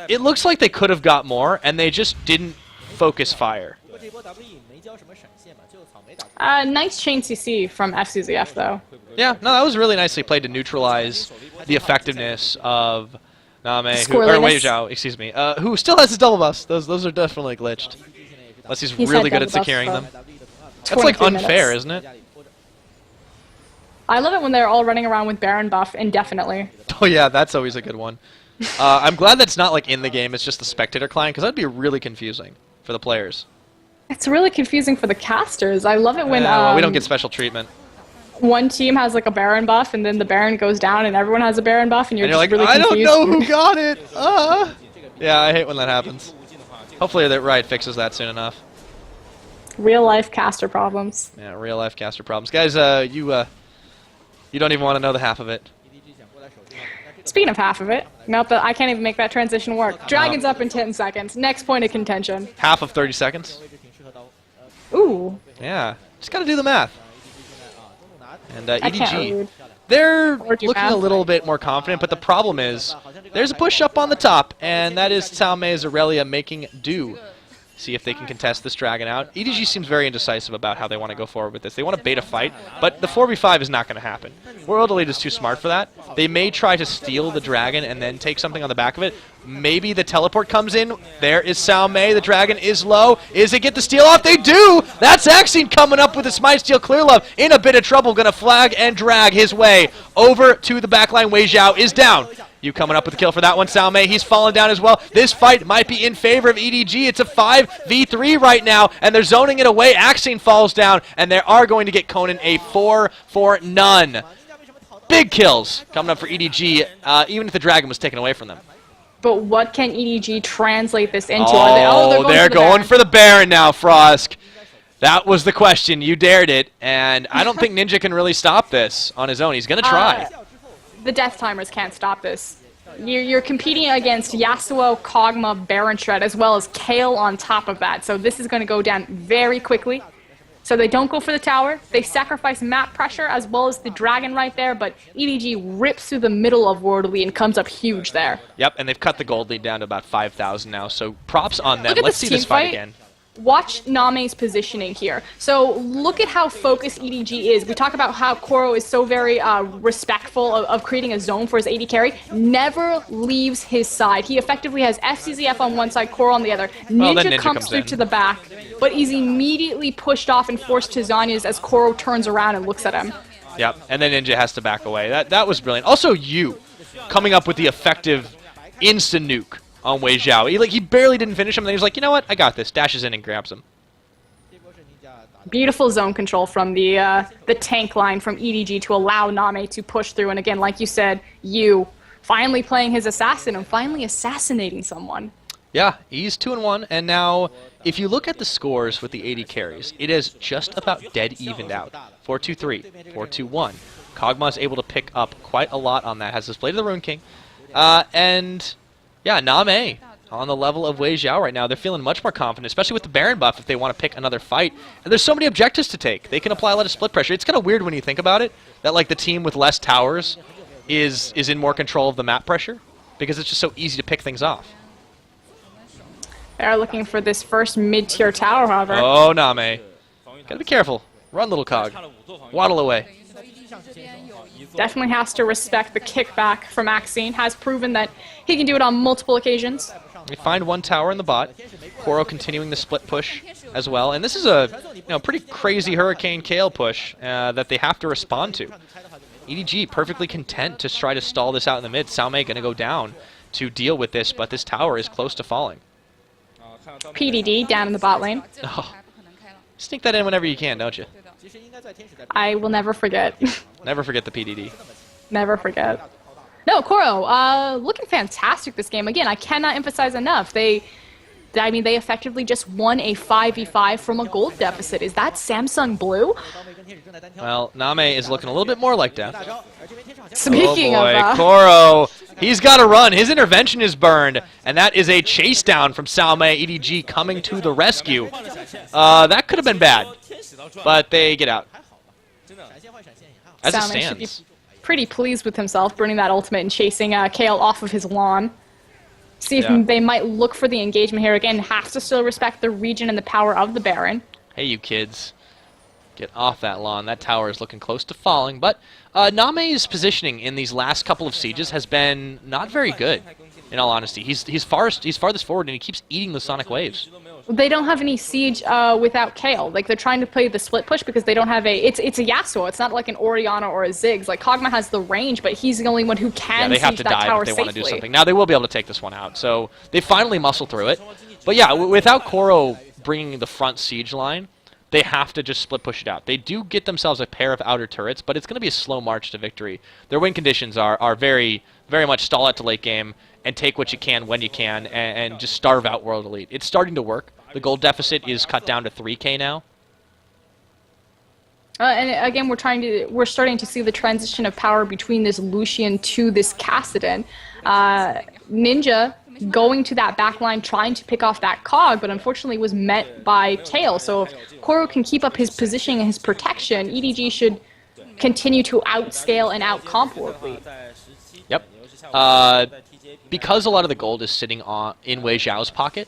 it looks like they could have got more, and they just didn't focus fire.
Nice chain CC from FCZF, though.
Yeah, no, that was really nicely played to neutralize the effectiveness of Name, Wei Xiao, excuse me, who still has his double buffs. Those are definitely glitched. Unless he's really good at securing them. That's like unfair, isn't it?
I love it when they're all running around with Baron buff indefinitely.
Oh yeah, that's always a good one. I'm glad that's not like in the game, it's just the spectator client, because that'd be really confusing for the players.
It's really confusing for the casters. I love it when
well, we don't get special treatment.
One team has like a Baron buff, and then the Baron goes down, and everyone has a Baron buff, and you're just
like,
really confused.
I don't know who got it! Yeah, I hate when that happens. Hopefully that Riot fixes that soon enough.
Real-life caster problems.
Yeah, real-life caster problems. Guys, you don't even want to know the half of it.
Speaking of half of it, nope, I can't even make that transition work. Dragon's up in 10 seconds. Next point of contention.
Half of 30 seconds?
Ooh.
Yeah, just gotta do the math. And EDG, they're looking a little bit more confident, but the problem is there's a push up on the top, and that is Cao Mei's Aurelia making do. See if they can contest this dragon out. EDG seems very indecisive about how they want to go forward with this. They want to bait a fight, but the 4v5 is not going to happen. World Elite is too smart for that. They may try to steal the dragon and then take something on the back of it. Maybe the teleport comes in. There is Cao Mei. The dragon is low. Is they get the steal off? They do! That's Axine coming up with a Smite Steal Clear Love. In a bit of trouble. Going to flag and drag his way over to the backline. Wei Xiao is down. You coming up with a kill for that one, Cao Mei. He's fallen down as well. This fight might be in favor of EDG. It's a 5v3 right now, and they're zoning it away. Axine falls down, and they are going to get Conan a 4-for-none. Big kills coming up for EDG, even if the dragon was taken away from them.
But what can EDG translate this into?
They're going for the Baron now, Frosk. That was the question. You dared it, and I don't think Ninja can really stop this on his own. He's going to try.
The Death Timers can't stop this. You're competing against Yasuo, Kog'Maw, Baron Shred, as well as Kayle on top of that. So this is going to go down very quickly. So they don't go for the tower. They sacrifice map pressure as well as the dragon right there, but EDG rips through the middle of World Elite and comes up huge there.
Yep, and they've cut the gold lead down to about 5,000 now, so props on them. Let's see this fight again.
Watch Name's positioning here. So look at how focused EDG is. We talk about how Koro is so very respectful of creating a zone for his AD carry. Never leaves his side. He effectively has FCZF on one side, Koro on the other. Ninja comes through to the back, but is immediately pushed off and forced to Zhonya's as Koro turns around and looks at him.
Yep, and then Ninja has to back away. That was brilliant. Also, you coming up with the effective insta-nuke on Wei Xiao. He barely didn't finish him, and then he was like, you know what, I got this. Dashes in and grabs him.
Beautiful zone control from the tank line from EDG to allow Name to push through. And again, like you said, you finally playing his assassin and finally assassinating someone.
Yeah, he's 2-1, and now if you look at the scores with the AD carries, it is just about dead evened out. 4-2-3, 4-2-1. Kog'Maw is able to pick up quite a lot on that, has displayed the Rune King, and yeah, Name on the level of Wei Xiao right now. They're feeling much more confident, especially with the Baron buff if they want to pick another fight. And there's so many objectives to take. They can apply a lot of split pressure. It's kind of weird when you think about it, that like the team with less towers is in more control of the map pressure, because it's just so easy to pick things off.
They're looking for this first mid-tier tower, however.
Oh, Name. Gotta be careful. Run, little cog. Waddle away.
Definitely has to respect the kickback from Axine. Has proven that he can do it on multiple occasions.
We find one tower in the bot. Koro continuing the split push as well. And this is a pretty crazy Hurricane Kayle push that they have to respond to. EDG perfectly content to try to stall this out in the mid. Cao Mei going to go down to deal with this, but this tower is close to falling.
PDD down in the bot lane.
Oh. Sneak that in whenever you can, don't you?
I will never forget.
Never forget the PDD.
Never forget. No, Koro, looking fantastic this game. Again, I cannot emphasize enough. They I mean, they effectively just won a 5v5 from a gold deficit. Is that Samsung Blue?
Well, Name is looking a little bit more like death.
Speaking
oh boy,
of
Koro, he's got to run. His intervention is burned, and that is a chase down from Salme. EDG coming to the rescue. That could have been bad, but they get out. As it stands.
Should be pretty pleased with himself, burning that ultimate and chasing Kale off of his lawn. See if they might look for the engagement here. Again, has to still respect the region and the power of the Baron.
Hey, you kids. Get off that lawn. That tower is looking close to falling. But Name's positioning in these last couple of sieges has been not very good, in all honesty. He's farthest forward, and he keeps eating the sonic waves.
They don't have any siege without Kale. Like, they're trying to play the split push because they don't have a... It's a Yasuo. It's not like an Orianna or a Ziggs. Like, Kog'Maw has the range, but he's the only one who can
they have
siege
to
that
dive
tower
if they
safely.
want to do something. Now, they will be able to take this one out. So they finally muscle through it. But yeah, without Koro bringing the front siege line, they have to just split push it out. They do get themselves a pair of outer turrets, but it's going to be a slow march to victory. Their win conditions are very, very much stall out to late game and take what you can when you can and just starve out World Elite. It's starting to work. The gold deficit is cut down to 3K now.
And again, we're starting to see the transition of power between this Lucian to this Kassadin. Ninja going to that backline, trying to pick off that Cog, but unfortunately was met by Kale. So if Koro can keep up his positioning and his protection, EDG should continue to outscale and outcomp World Elite.
Yep. Because a lot of the gold is sitting in Wei Xiao's pocket,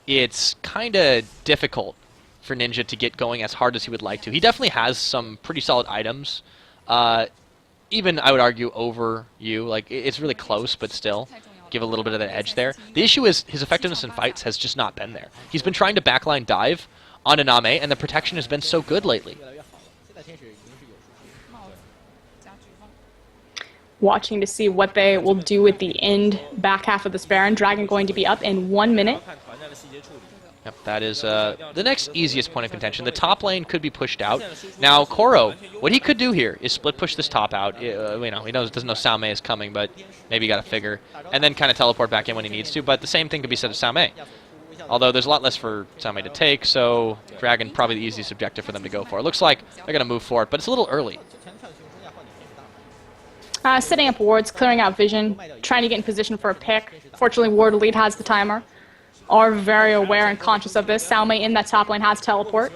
it's kind of difficult for Ninja to get going as hard as he would like to. He definitely has some pretty solid items. Even, I would argue, over you. Like, it's really close, but still give a little bit of the edge there. The issue is his effectiveness in fights has just not been there. He's been trying to backline dive onto Name, and the protection has been so good lately.
Watching to see what they will do at the end back half of this Baron. Dragon going to be up in 1 minute.
Yep, that is the next easiest point of contention. The top lane could be pushed out. Now, Koro, what he could do here is split push this top out. He doesn't know Salme is coming, but maybe you got to figure. And then kind of teleport back in when he needs to. But the same thing could be said of Salme. Although there's a lot less for Salme to take, so Dragon probably the easiest objective for them to go for. It looks like they're going to move for it, but it's a little early.
Setting up wards, clearing out vision, trying to get in position for a pick. Fortunately, Ward Elite has the timer. Are very aware and conscious of this. Salme in that top lane has teleport.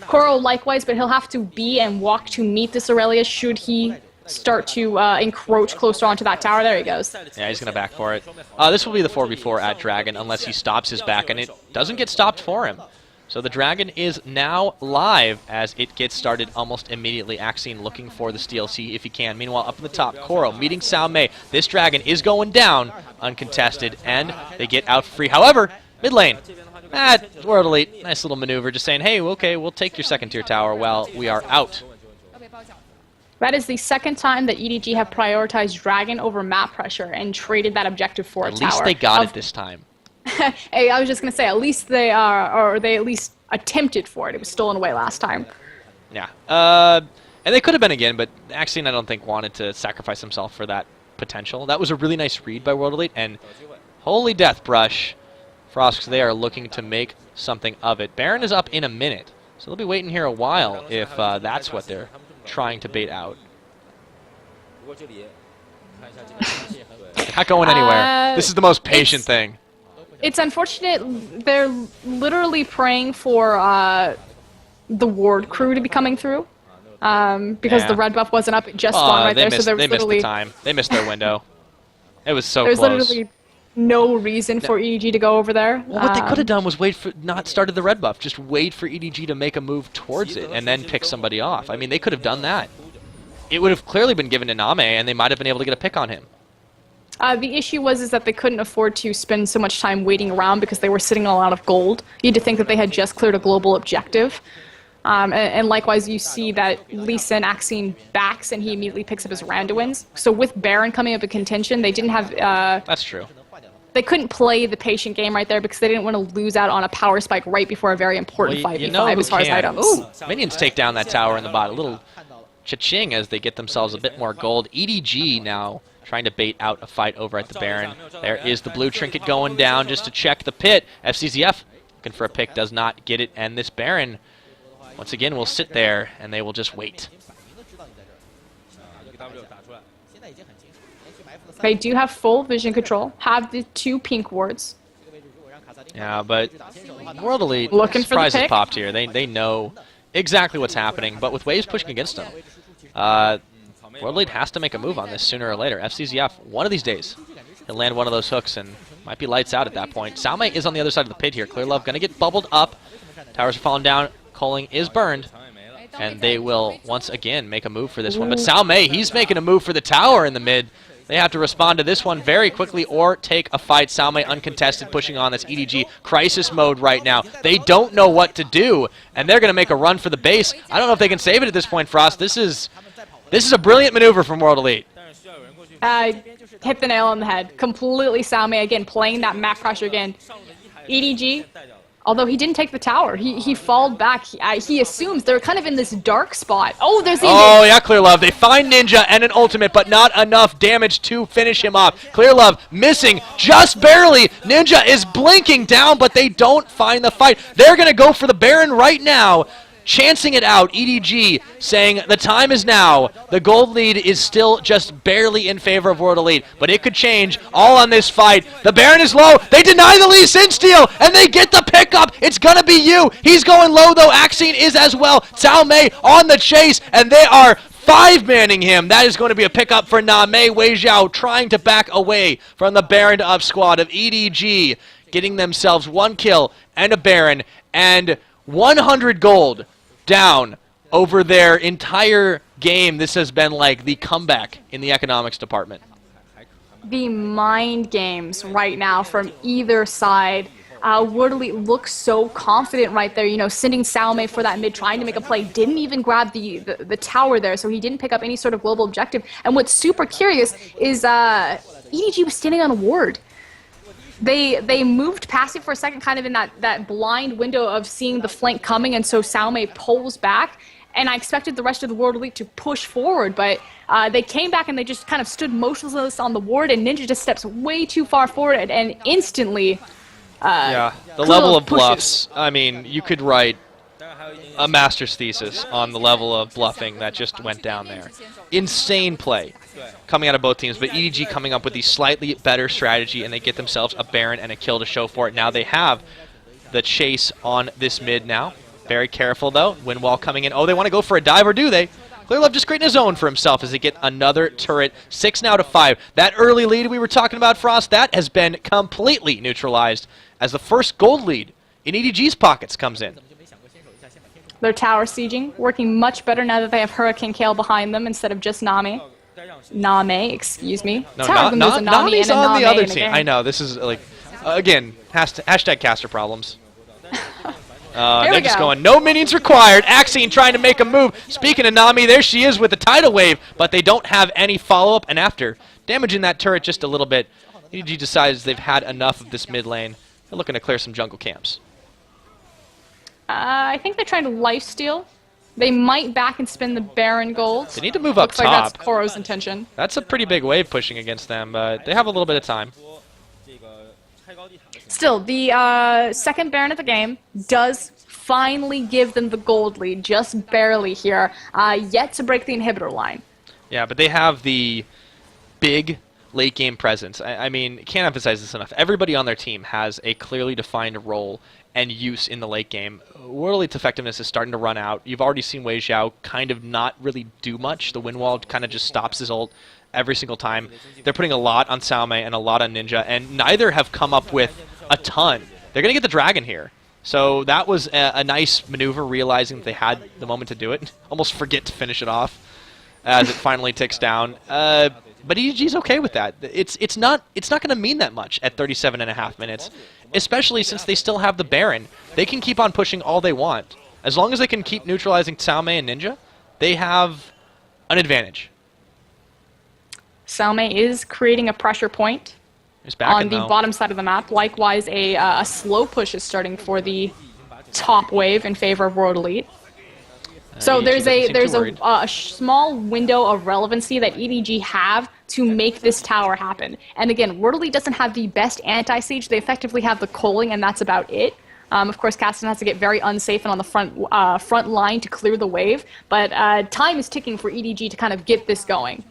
Koro likewise, but he'll have to be and walk to meet this Aurelia should he start to encroach closer onto that tower. There he goes.
Yeah, he's going to back for it. This will be the 4v4 at Dragon unless he stops his back, and it doesn't get stopped for him. So the Dragon is now live as it gets started almost immediately. Axine looking for the DLC if he can. Meanwhile, up in the top, Koro meeting Salme. This Dragon is going down uncontested, and they get out free. However, mid lane, World Elite, nice little maneuver, just saying, hey, okay, we'll take your second tier tower while we are out.
That is the second time that EDG have prioritized Dragon over map pressure and traded that objective for a tower.
At least they got it this time.
Hey, I was just going to say, at least they are, or they at least attempted for it. It was stolen away last time.
Yeah. And they could have been again, but Axine, I don't think, wanted to sacrifice himself for that potential. That was a really nice read by World Elite, and holy death brush. Frosks, they are looking to make something of it. Baron is up in a minute, so they'll be waiting here a while if that's what they're trying to bait out. Not going anywhere. This is the most patient thing.
It's unfortunate. They're literally praying for the ward crew to be coming through because the red buff wasn't up. It just spawned right there, so there was
they missed the time. They missed their window. It was so
close.
There's
literally no reason for EDG to go over there.
Well, what they could have done was not started the red buff, just wait for EDG to make a move towards it and then pick somebody off. I mean, they could have done that. It would have clearly been given to Name, and they might have been able to get a pick on him.
The issue was that they couldn't afford to spend so much time waiting around because they were sitting on a lot of gold. You had to think that they had just cleared a global objective. And likewise, you see that Lee Sin Axine backs, and he immediately picks up his Randuins. So with Baron coming up in contention, they didn't have...
That's true.
They couldn't play the patient game right there because they didn't want to lose out on a power spike right before a very important 5v5 as far as items.
Ooh, minions take down that tower in the bot. A little cha-ching as they get themselves a bit more gold. EDG now trying to bait out a fight over at the Baron. There is the blue trinket going down just to check the pit. FCZF looking for a pick, does not get it, and this Baron, once again, will sit there, and they will just wait.
They do have full vision control, have the 2 pink wards.
Yeah, but World Elite,
Looking for the
surprises
pick.
popped here. They know exactly what's happening, but with waves pushing against them, World Elite has to make a move on this sooner or later. FCZF, one of these days, he'll land one of those hooks and might be lights out at that point. Salme is on the other side of the pit here. Clear Love going to get bubbled up. Towers are falling down. Culling is burned. And they will, once again, make a move for this one. But Salme, he's making a move for the tower in the mid. They have to respond to this one very quickly or take a fight. Salme uncontested, pushing on this EDG crisis mode right now. They don't know what to do, and they're going to make a run for the base. I don't know if they can save it at this point, Frost. This is a brilliant maneuver from World Elite.
Hit the nail on the head. Completely Salme again, playing that map pressure again. EDG, although he didn't take the tower, he falled back. He assumes they're kind of in this dark spot. Oh, there's even...
Oh, yeah, Clear Love. They find Ninja and an ultimate, but not enough damage to finish him off. Clear Love missing just barely. Ninja is blinking down, but they don't find the fight. They're going to go for the Baron right now. Chancing it out, EDG saying the time is now. The gold lead is still just barely in favor of World Elite, but it could change all on this fight. The Baron is low. They deny the Lee Sin steal, and they get the pickup. It's going to be you. He's going low, though. Axine is as well. Cao Mei on the chase, and they are 5-manning him. That is going to be a pickup for Name. Wei Zhao trying to back away from the Baron up squad of EDG, getting themselves 1 kill and a Baron, and 100 gold down over their entire game. This has been like the comeback in the economics department.
The mind games right now from either side. World Elite looks so confident right there, you know, sending Salme for that mid, trying to make a play. Didn't even grab the tower there, so he didn't pick up any sort of global objective. And what's super curious is EDG was standing on a ward. They moved past it for a second, kind of in that blind window of seeing the flank coming, and so Salme pulls back. And I expected the rest of the World Elite to push forward, but they came back and they just kind of stood motionless on the ward, and Ninja just steps way too far forward and instantly
yeah, the level of bluffs, I mean, you could write a master's thesis on the level of bluffing that just went down there. Insane play coming out of both teams, but EDG coming up with the slightly better strategy, and they get themselves a Baron and a kill to show for it. Now they have the chase on this mid now. Very careful, though. Windwall coming in. Oh, they want to go for a dive, or do they? Clear Love just creating a zone for himself as they get another turret. 6 now to 5. That early lead we were talking about, Frost, that has been completely neutralized as the first gold lead in EDG's pockets comes in.
Their tower sieging, working much better now that they have Hurricane Kale behind them instead of just Name. Name, excuse me.
No,
Name's
on the other team. I know, this is like, again, hashtag caster problems. They're just going, no minions required. Axine trying to make a move. Speaking of Nami, there she is with the tidal wave, but they don't have any follow-up, and after damaging that turret just a little bit, EDG decides they've had enough of this mid lane. They're looking to clear some jungle camps.
I think they're trying to lifesteal. They might back and spin the Baron gold.
They need to move up
Looks
top.
like that's Koro's intention.
That's a pretty big wave pushing against them, but they have a little bit of time.
Still, the second Baron of the game does finally give them the gold lead, just barely here, yet to break the inhibitor line.
Yeah, but they have the big late game presence. I mean, can't emphasize this enough. Everybody on their team has a clearly defined role and use in the late game. World Elite's effectiveness is starting to run out. You've already seen Wei Zhao kind of not really do much. The Windwall kind of just stops his ult every single time. They're putting a lot on Salme and a lot on Ninja, and neither have come up with a ton. They're going to get the dragon here. So that was a nice maneuver, realizing that they had the moment to do it. Almost forget to finish it off as it finally ticks down. But EDG's okay with that. It's not going to mean that much at 37.5 minutes, especially since they still have the Baron. They can keep on pushing all they want. As long as they can keep neutralizing Salme and Ninja, they have an advantage.
Salme is creating a pressure point on the bottom side of the map. Likewise, a slow push is starting for the top wave in favor of World Elite. So
EDG
there's
doesn't seem too
a small window of relevancy that EDG have to make this tower happen. And again, World Elite doesn't have the best anti-siege. They effectively have the culling, and that's about it. Of course, Caston has to get very unsafe and on the front line to clear the wave. But time is ticking for EDG to kind of get this going.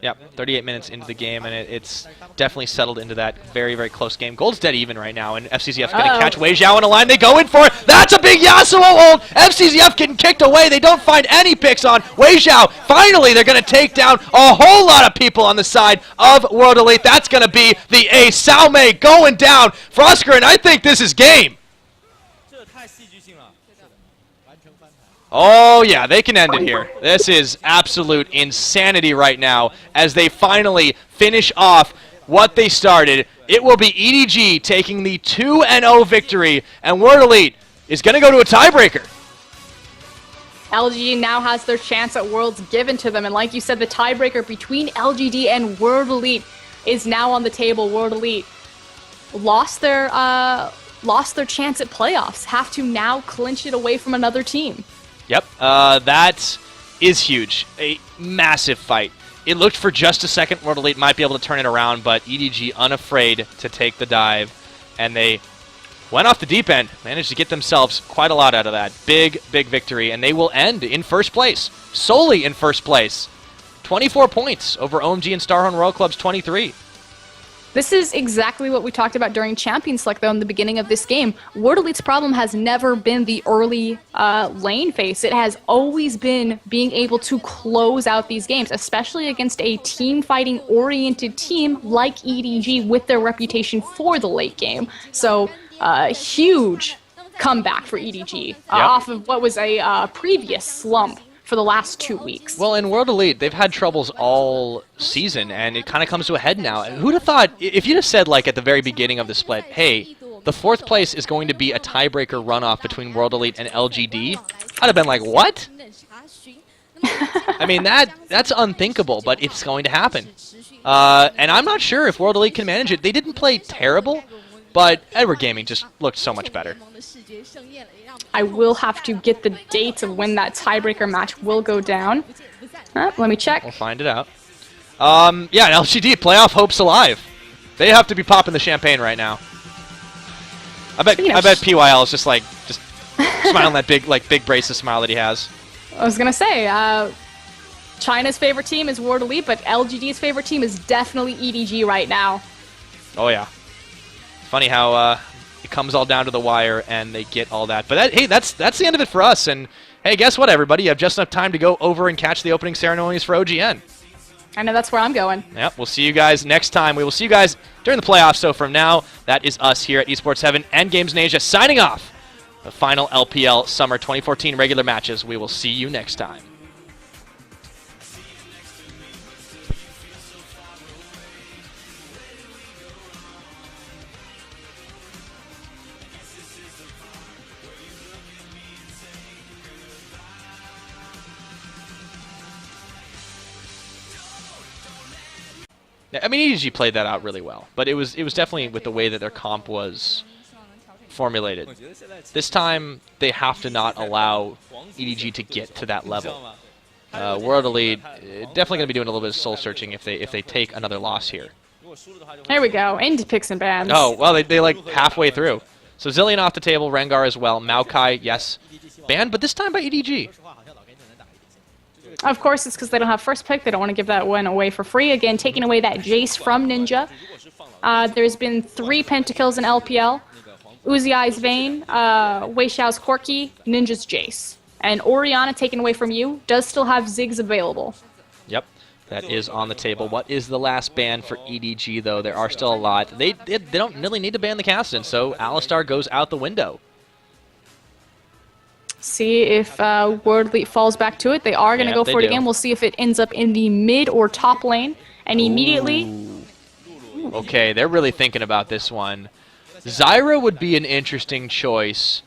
Yep, 38 minutes into the game, and it's definitely settled into that very, very close game. Gold's dead even right now, and FCZF's going to catch Wei Xiao in a line. They go in for it. That's a big Yasuo ult. FCZF getting kicked away. They don't find any picks on Wei Xiao. Finally, they're going to take down a whole lot of people on the side of World Elite. That's going to be the ace. Xiaomei going down. Froskurinn, I think this is game. Oh, yeah, they can end it here. This is absolute insanity right now as they finally finish off what they started. It will be EDG taking the 2-0 victory, and World Elite is going to go to a tiebreaker.
LGD now has their chance at Worlds given to them, and like you said, the tiebreaker between LGD and World Elite is now on the table. World Elite lost their chance at playoffs, have to now clinch it away from another team.
Yep, that is huge. A massive fight. It looked for just a second World Elite might be able to turn it around, but EDG unafraid to take the dive, and they went off the deep end, managed to get themselves quite a lot out of that. Big, big victory, and they will end in first place, solely in first place. 24 points over OMG and Starhorn Royal Club's 23.
This is exactly what we talked about during Champion Select, though, in the beginning of this game. World Elite's problem has never been the early lane phase. It has always been being able to close out these games, especially against a team-fighting-oriented team like EDG with their reputation for the late game. So, huge comeback for EDG off of what was a previous slump for the last 2 weeks.
Well, in World Elite, they've had troubles all season, and it kind of comes to a head now. Who'd have thought, if you'd have said, like, at the very beginning of the split, hey, the 4th place is going to be a tiebreaker runoff between World Elite and LGD, I'd have been like, what? I mean, that's unthinkable, but it's going to happen. And I'm not sure if World Elite can manage it. They didn't play terrible, but Edward Gaming just looked so much better.
I will have to get the dates of when that tiebreaker match will go down. Let me check.
We'll find it out. Yeah, and LGD, playoff hopes alive. They have to be popping the champagne right now. I bet PYL is just smiling that big braces smile that he has.
I was gonna say, China's favorite team is World Elite, but LGD's favorite team is definitely EDG right now.
Oh yeah. Funny how it comes all down to the wire and they get all that. But hey, that's the end of it for us. And hey, guess what, everybody? You have just enough time to go over and catch the opening ceremonies for OGN.
I know that's where I'm going.
Yep, we'll see you guys next time. We will see you guys during the playoffs. So from now, that is us here at Esports Heaven and Games in Asia signing off the final LPL Summer 2014 regular matches. We will see you next time. I mean, EDG played that out really well, but it was definitely with the way that their comp was formulated. This time, they have to not allow EDG to get to that level. World Elite definitely going to be doing a little bit of soul searching if they take another loss here.
There we go, into picks and bans.
Oh, well, they like halfway through. So Zillion off the table, Rengar as well, Maokai, yes, banned, but this time by EDG.
Of course, it's because they don't have first pick. They don't want to give that one away for free. Again, taking away that Jace from Ninja. There's been 3 pentakills in LPL. Uziai's Vayne, Wei Xiao's Corki, Ninja's Jace. And Orianna, taken away from you, does still have Ziggs available.
Yep, that is on the table. What is the last ban for EDG, though? There are still a lot. They don't really need to ban the Caston, so Alistar goes out the window.
See if World Elite falls back to it. They are going to go for it again. We'll see if it ends up in the mid or top lane. And immediately...
Okay, they're really thinking about this one. Zyra would be an interesting choice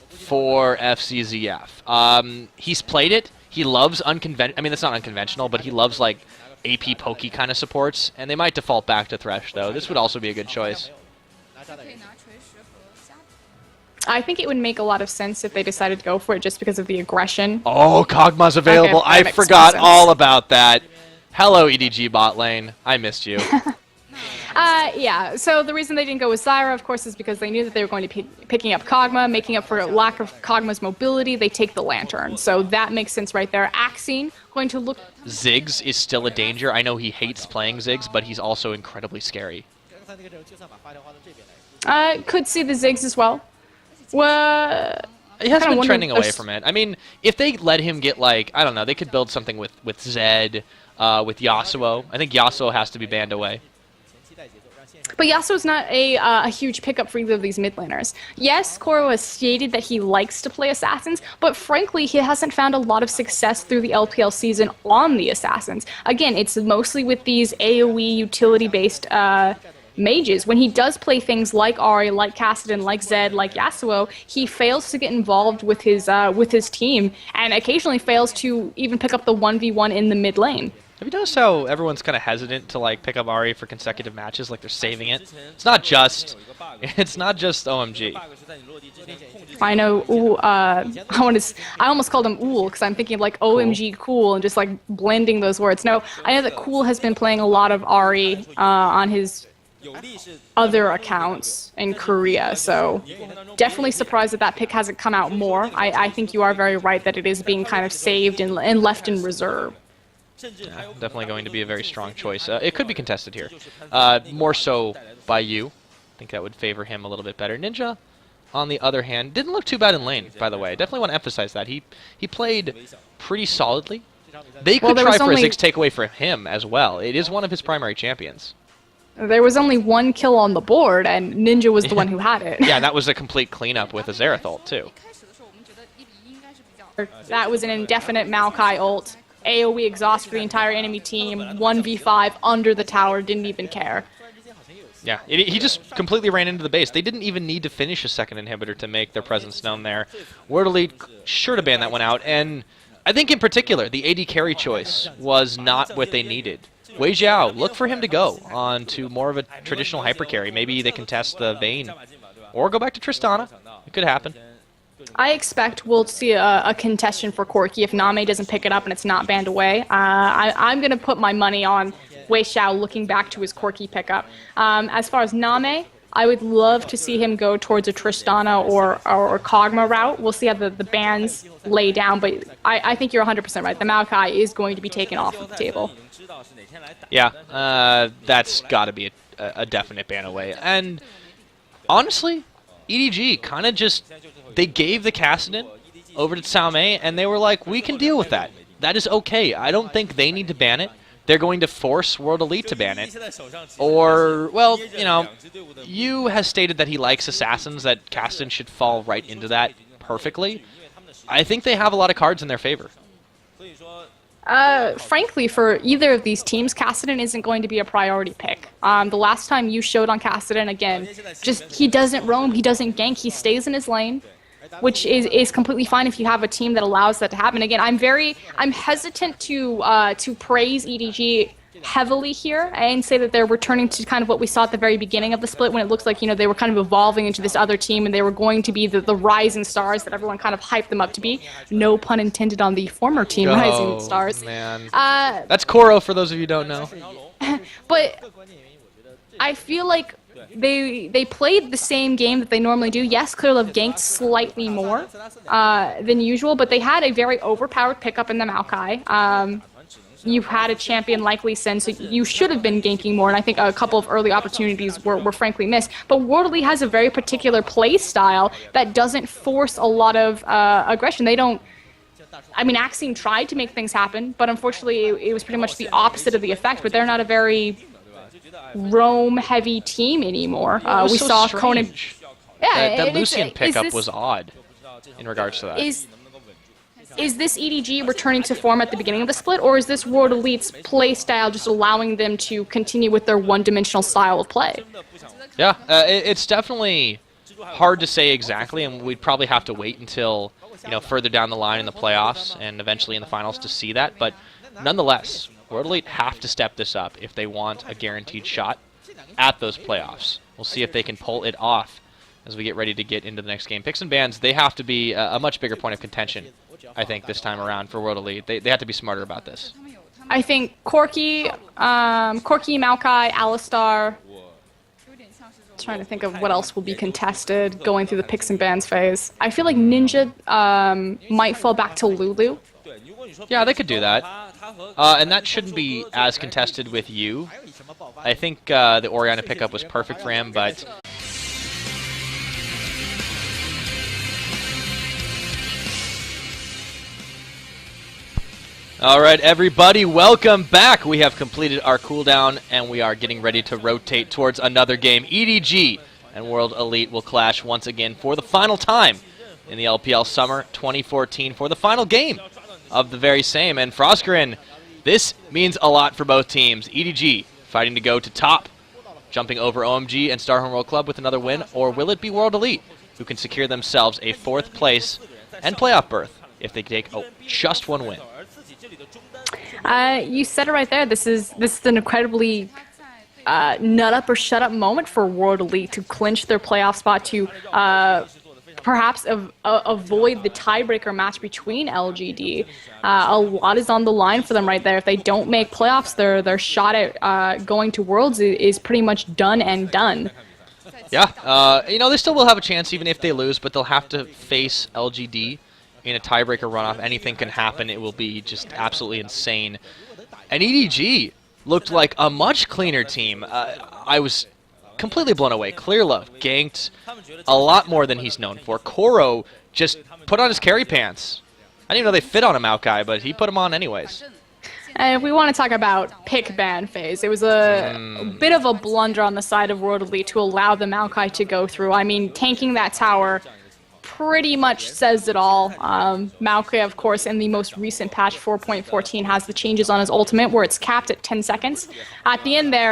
for FCZF. He's played it. He loves unconventional... I mean, that's not unconventional, but he loves, like, AP pokey kind of supports. And they might default back to Thresh, though. This would also be a good choice.
I think it would make a lot of sense if they decided to go for it just because of the aggression.
Oh, Kog'Maw's available.
Okay,
I
makes
forgot
sense.
all about that. Hello, EDG bot lane. I missed you.
Yeah, so the reason they didn't go with Zyra, of course, is because they knew that they were going to be picking up Kog'Maw, making up for a lack of Kog'Maw's mobility. They take the Lantern, so that makes sense right there. Axine going to look...
Ziggs is still a danger. I know he hates playing Ziggs, but he's also incredibly scary.
Could see the Ziggs as well. Well,
he has been trending away from it. I mean, if they let him get, like, I don't know, they could build something with Zed, with Yasuo. I think Yasuo has to be banned away.
But Yasuo's not a huge pickup for either of these mid laners. Yes, Koro has stated that he likes to play Assassins, but frankly, he hasn't found a lot of success through the LPL season on the Assassins. Again, it's mostly with these AoE utility-based mages. When he does play things like Ahri, like Kassadin, like Zed, like Yasuo, he fails to get involved with his team, and occasionally fails to even pick up the 1v1 in the mid lane.
Have you noticed how everyone's kind of hesitant to like pick up Ahri for consecutive matches? Like they're saving it. It's not just OMG.
I know. Ooh, I almost called him Ool because I'm thinking of like OMG cool and just like blending those words. No, I know that Cool has been playing a lot of Ahri on his other accounts in Korea, so definitely surprised that that pick hasn't come out more. I think you are very right that it is being kind of saved and left in reserve.
Yeah, definitely going to be a very strong choice. It could be contested here. More so by you. I think that would favor him a little bit better. Ninja, on the other hand, didn't look too bad in lane, by the way. Definitely want to emphasize that. He played pretty solidly. They could try for a Ziggs takeaway for him as well. It is one of his primary champions.
There was only one kill on the board, and Ninja was the one who had it.
Yeah, that was a complete cleanup with a Xerath ult, too.
That was an indefinite Maokai ult. AoE exhaust for the entire enemy team, 1v5 under the tower, didn't even care.
Yeah, he just completely ran into the base. They didn't even need to finish a second inhibitor to make their presence known there. World Elite sure to ban that one out, and I think in particular, the AD carry choice was not what they needed. Wei Xiao, look for him to go on to more of a traditional hyper carry. Maybe they can test the Vayne, or go back to Tristana. It could happen.
I expect we'll see a contestation for Corki if Name doesn't pick it up and it's not banned away. I'm going to put my money on Wei Xiao looking back to his Corki pickup. As far as Name, I would love to see him go towards a Tristana or Kog'Maw route. We'll see how the bans lay down, but I think you're 100% right. The Maokai is going to be taken off of the table.
Yeah, that's got to be a definite ban away. And honestly, EDG kind of just... They gave the Kassadin over to Cao Mei, and they were like, we can deal with that. That is okay. I don't think they need to ban it. They're going to force World Elite to ban it. Or, well, you know, Yu has stated that he likes Assassins, that Kassadin should fall right into that perfectly. I think they have a lot of cards in their favor.
Frankly, for either of these teams, Kassadin isn't going to be a priority pick. The last time you showed on Kassadin, again, just he doesn't roam, he doesn't gank, he stays in his lane, which is completely fine if you have a team that allows that to happen. Again, I'm hesitant to praise EDG heavily here and say that they're returning to kind of what we saw at the very beginning of the split when it looks like, you know, they were kind of evolving into this other team and they were going to be the rising stars that everyone kind of hyped them up to be. No pun intended on the former team rising stars.
Man. That's Koro for those of you who don't know.
But I feel like they played the same game that they normally do. Yes, could have ganked slightly more than usual, but they had a very overpowered pickup in the Maokai. You've had a champion like Lee Sin, so you should have been ganking more, and I think a couple of early opportunities were frankly missed. But World Elite has a very particular play style that doesn't force a lot of aggression. They don't... I mean, Axine tried to make things happen, but unfortunately it was pretty much the opposite of the effect, but they're not a very roam-heavy team anymore. We
so
saw
strange.
Conan... Yeah,
that Lucian pickup was odd in regards to that.
Is this EDG returning to form at the beginning of the split, or is this World Elite's play style just allowing them to continue with their one-dimensional style of play?
Yeah, it's definitely hard to say exactly, and we'd probably have to wait until, you know, further down the line in the playoffs and eventually in the finals to see that. But nonetheless, World Elite have to step this up if they want a guaranteed shot at those playoffs. We'll see if they can pull it off as we get ready to get into the next game. Picks and bans, they have to be a much bigger point of contention, I think, this time around for World Elite. They have to be smarter about this.
I think Corki, Maokai, Alistar. Trying to think of what else will be contested going through the picks and bans phase. I feel like Ninja might fall back to Lulu.
Yeah, they could do that. And that shouldn't be as contested with you. I think the Oriana pickup was perfect for him, but... Alright, everybody, welcome back. We have completed our cooldown, and we are getting ready to rotate towards another game. EDG and World Elite will clash once again for the final time in the LPL Summer 2014 for the final game of the very same. And Froskurinn, this means a lot for both teams. EDG fighting to go to top, jumping over OMG and Star Home World Club with another win, or will it be World Elite, who can secure themselves a 4th place and playoff berth if they take just one win?
You said it right there. This is an incredibly nut up or shut up moment for World Elite to clinch their playoff spot, to perhaps avoid the tiebreaker match between LGD. A lot is on the line for them right there. If they don't make playoffs, their shot at going to Worlds is pretty much done and done.
Yeah, you know, they still will have a chance even if they lose, but they'll have to face LGD in a tiebreaker runoff. Anything can happen. It will be just absolutely insane. And EDG looked like a much cleaner team. I was completely blown away. Clearlove ganked a lot more than he's known for. Koro just put on his carry pants. I didn't even know they fit on a Maokai, but he put them on anyways.
And if we want to talk about pick ban phase, it was a bit of a blunder on the side of World Elite to allow the Maokai to go through. I mean, tanking that tower pretty much says it all. Maokai, of course, in the most recent patch 4.14 has the changes on his ultimate where it's capped at 10 seconds. At the end there,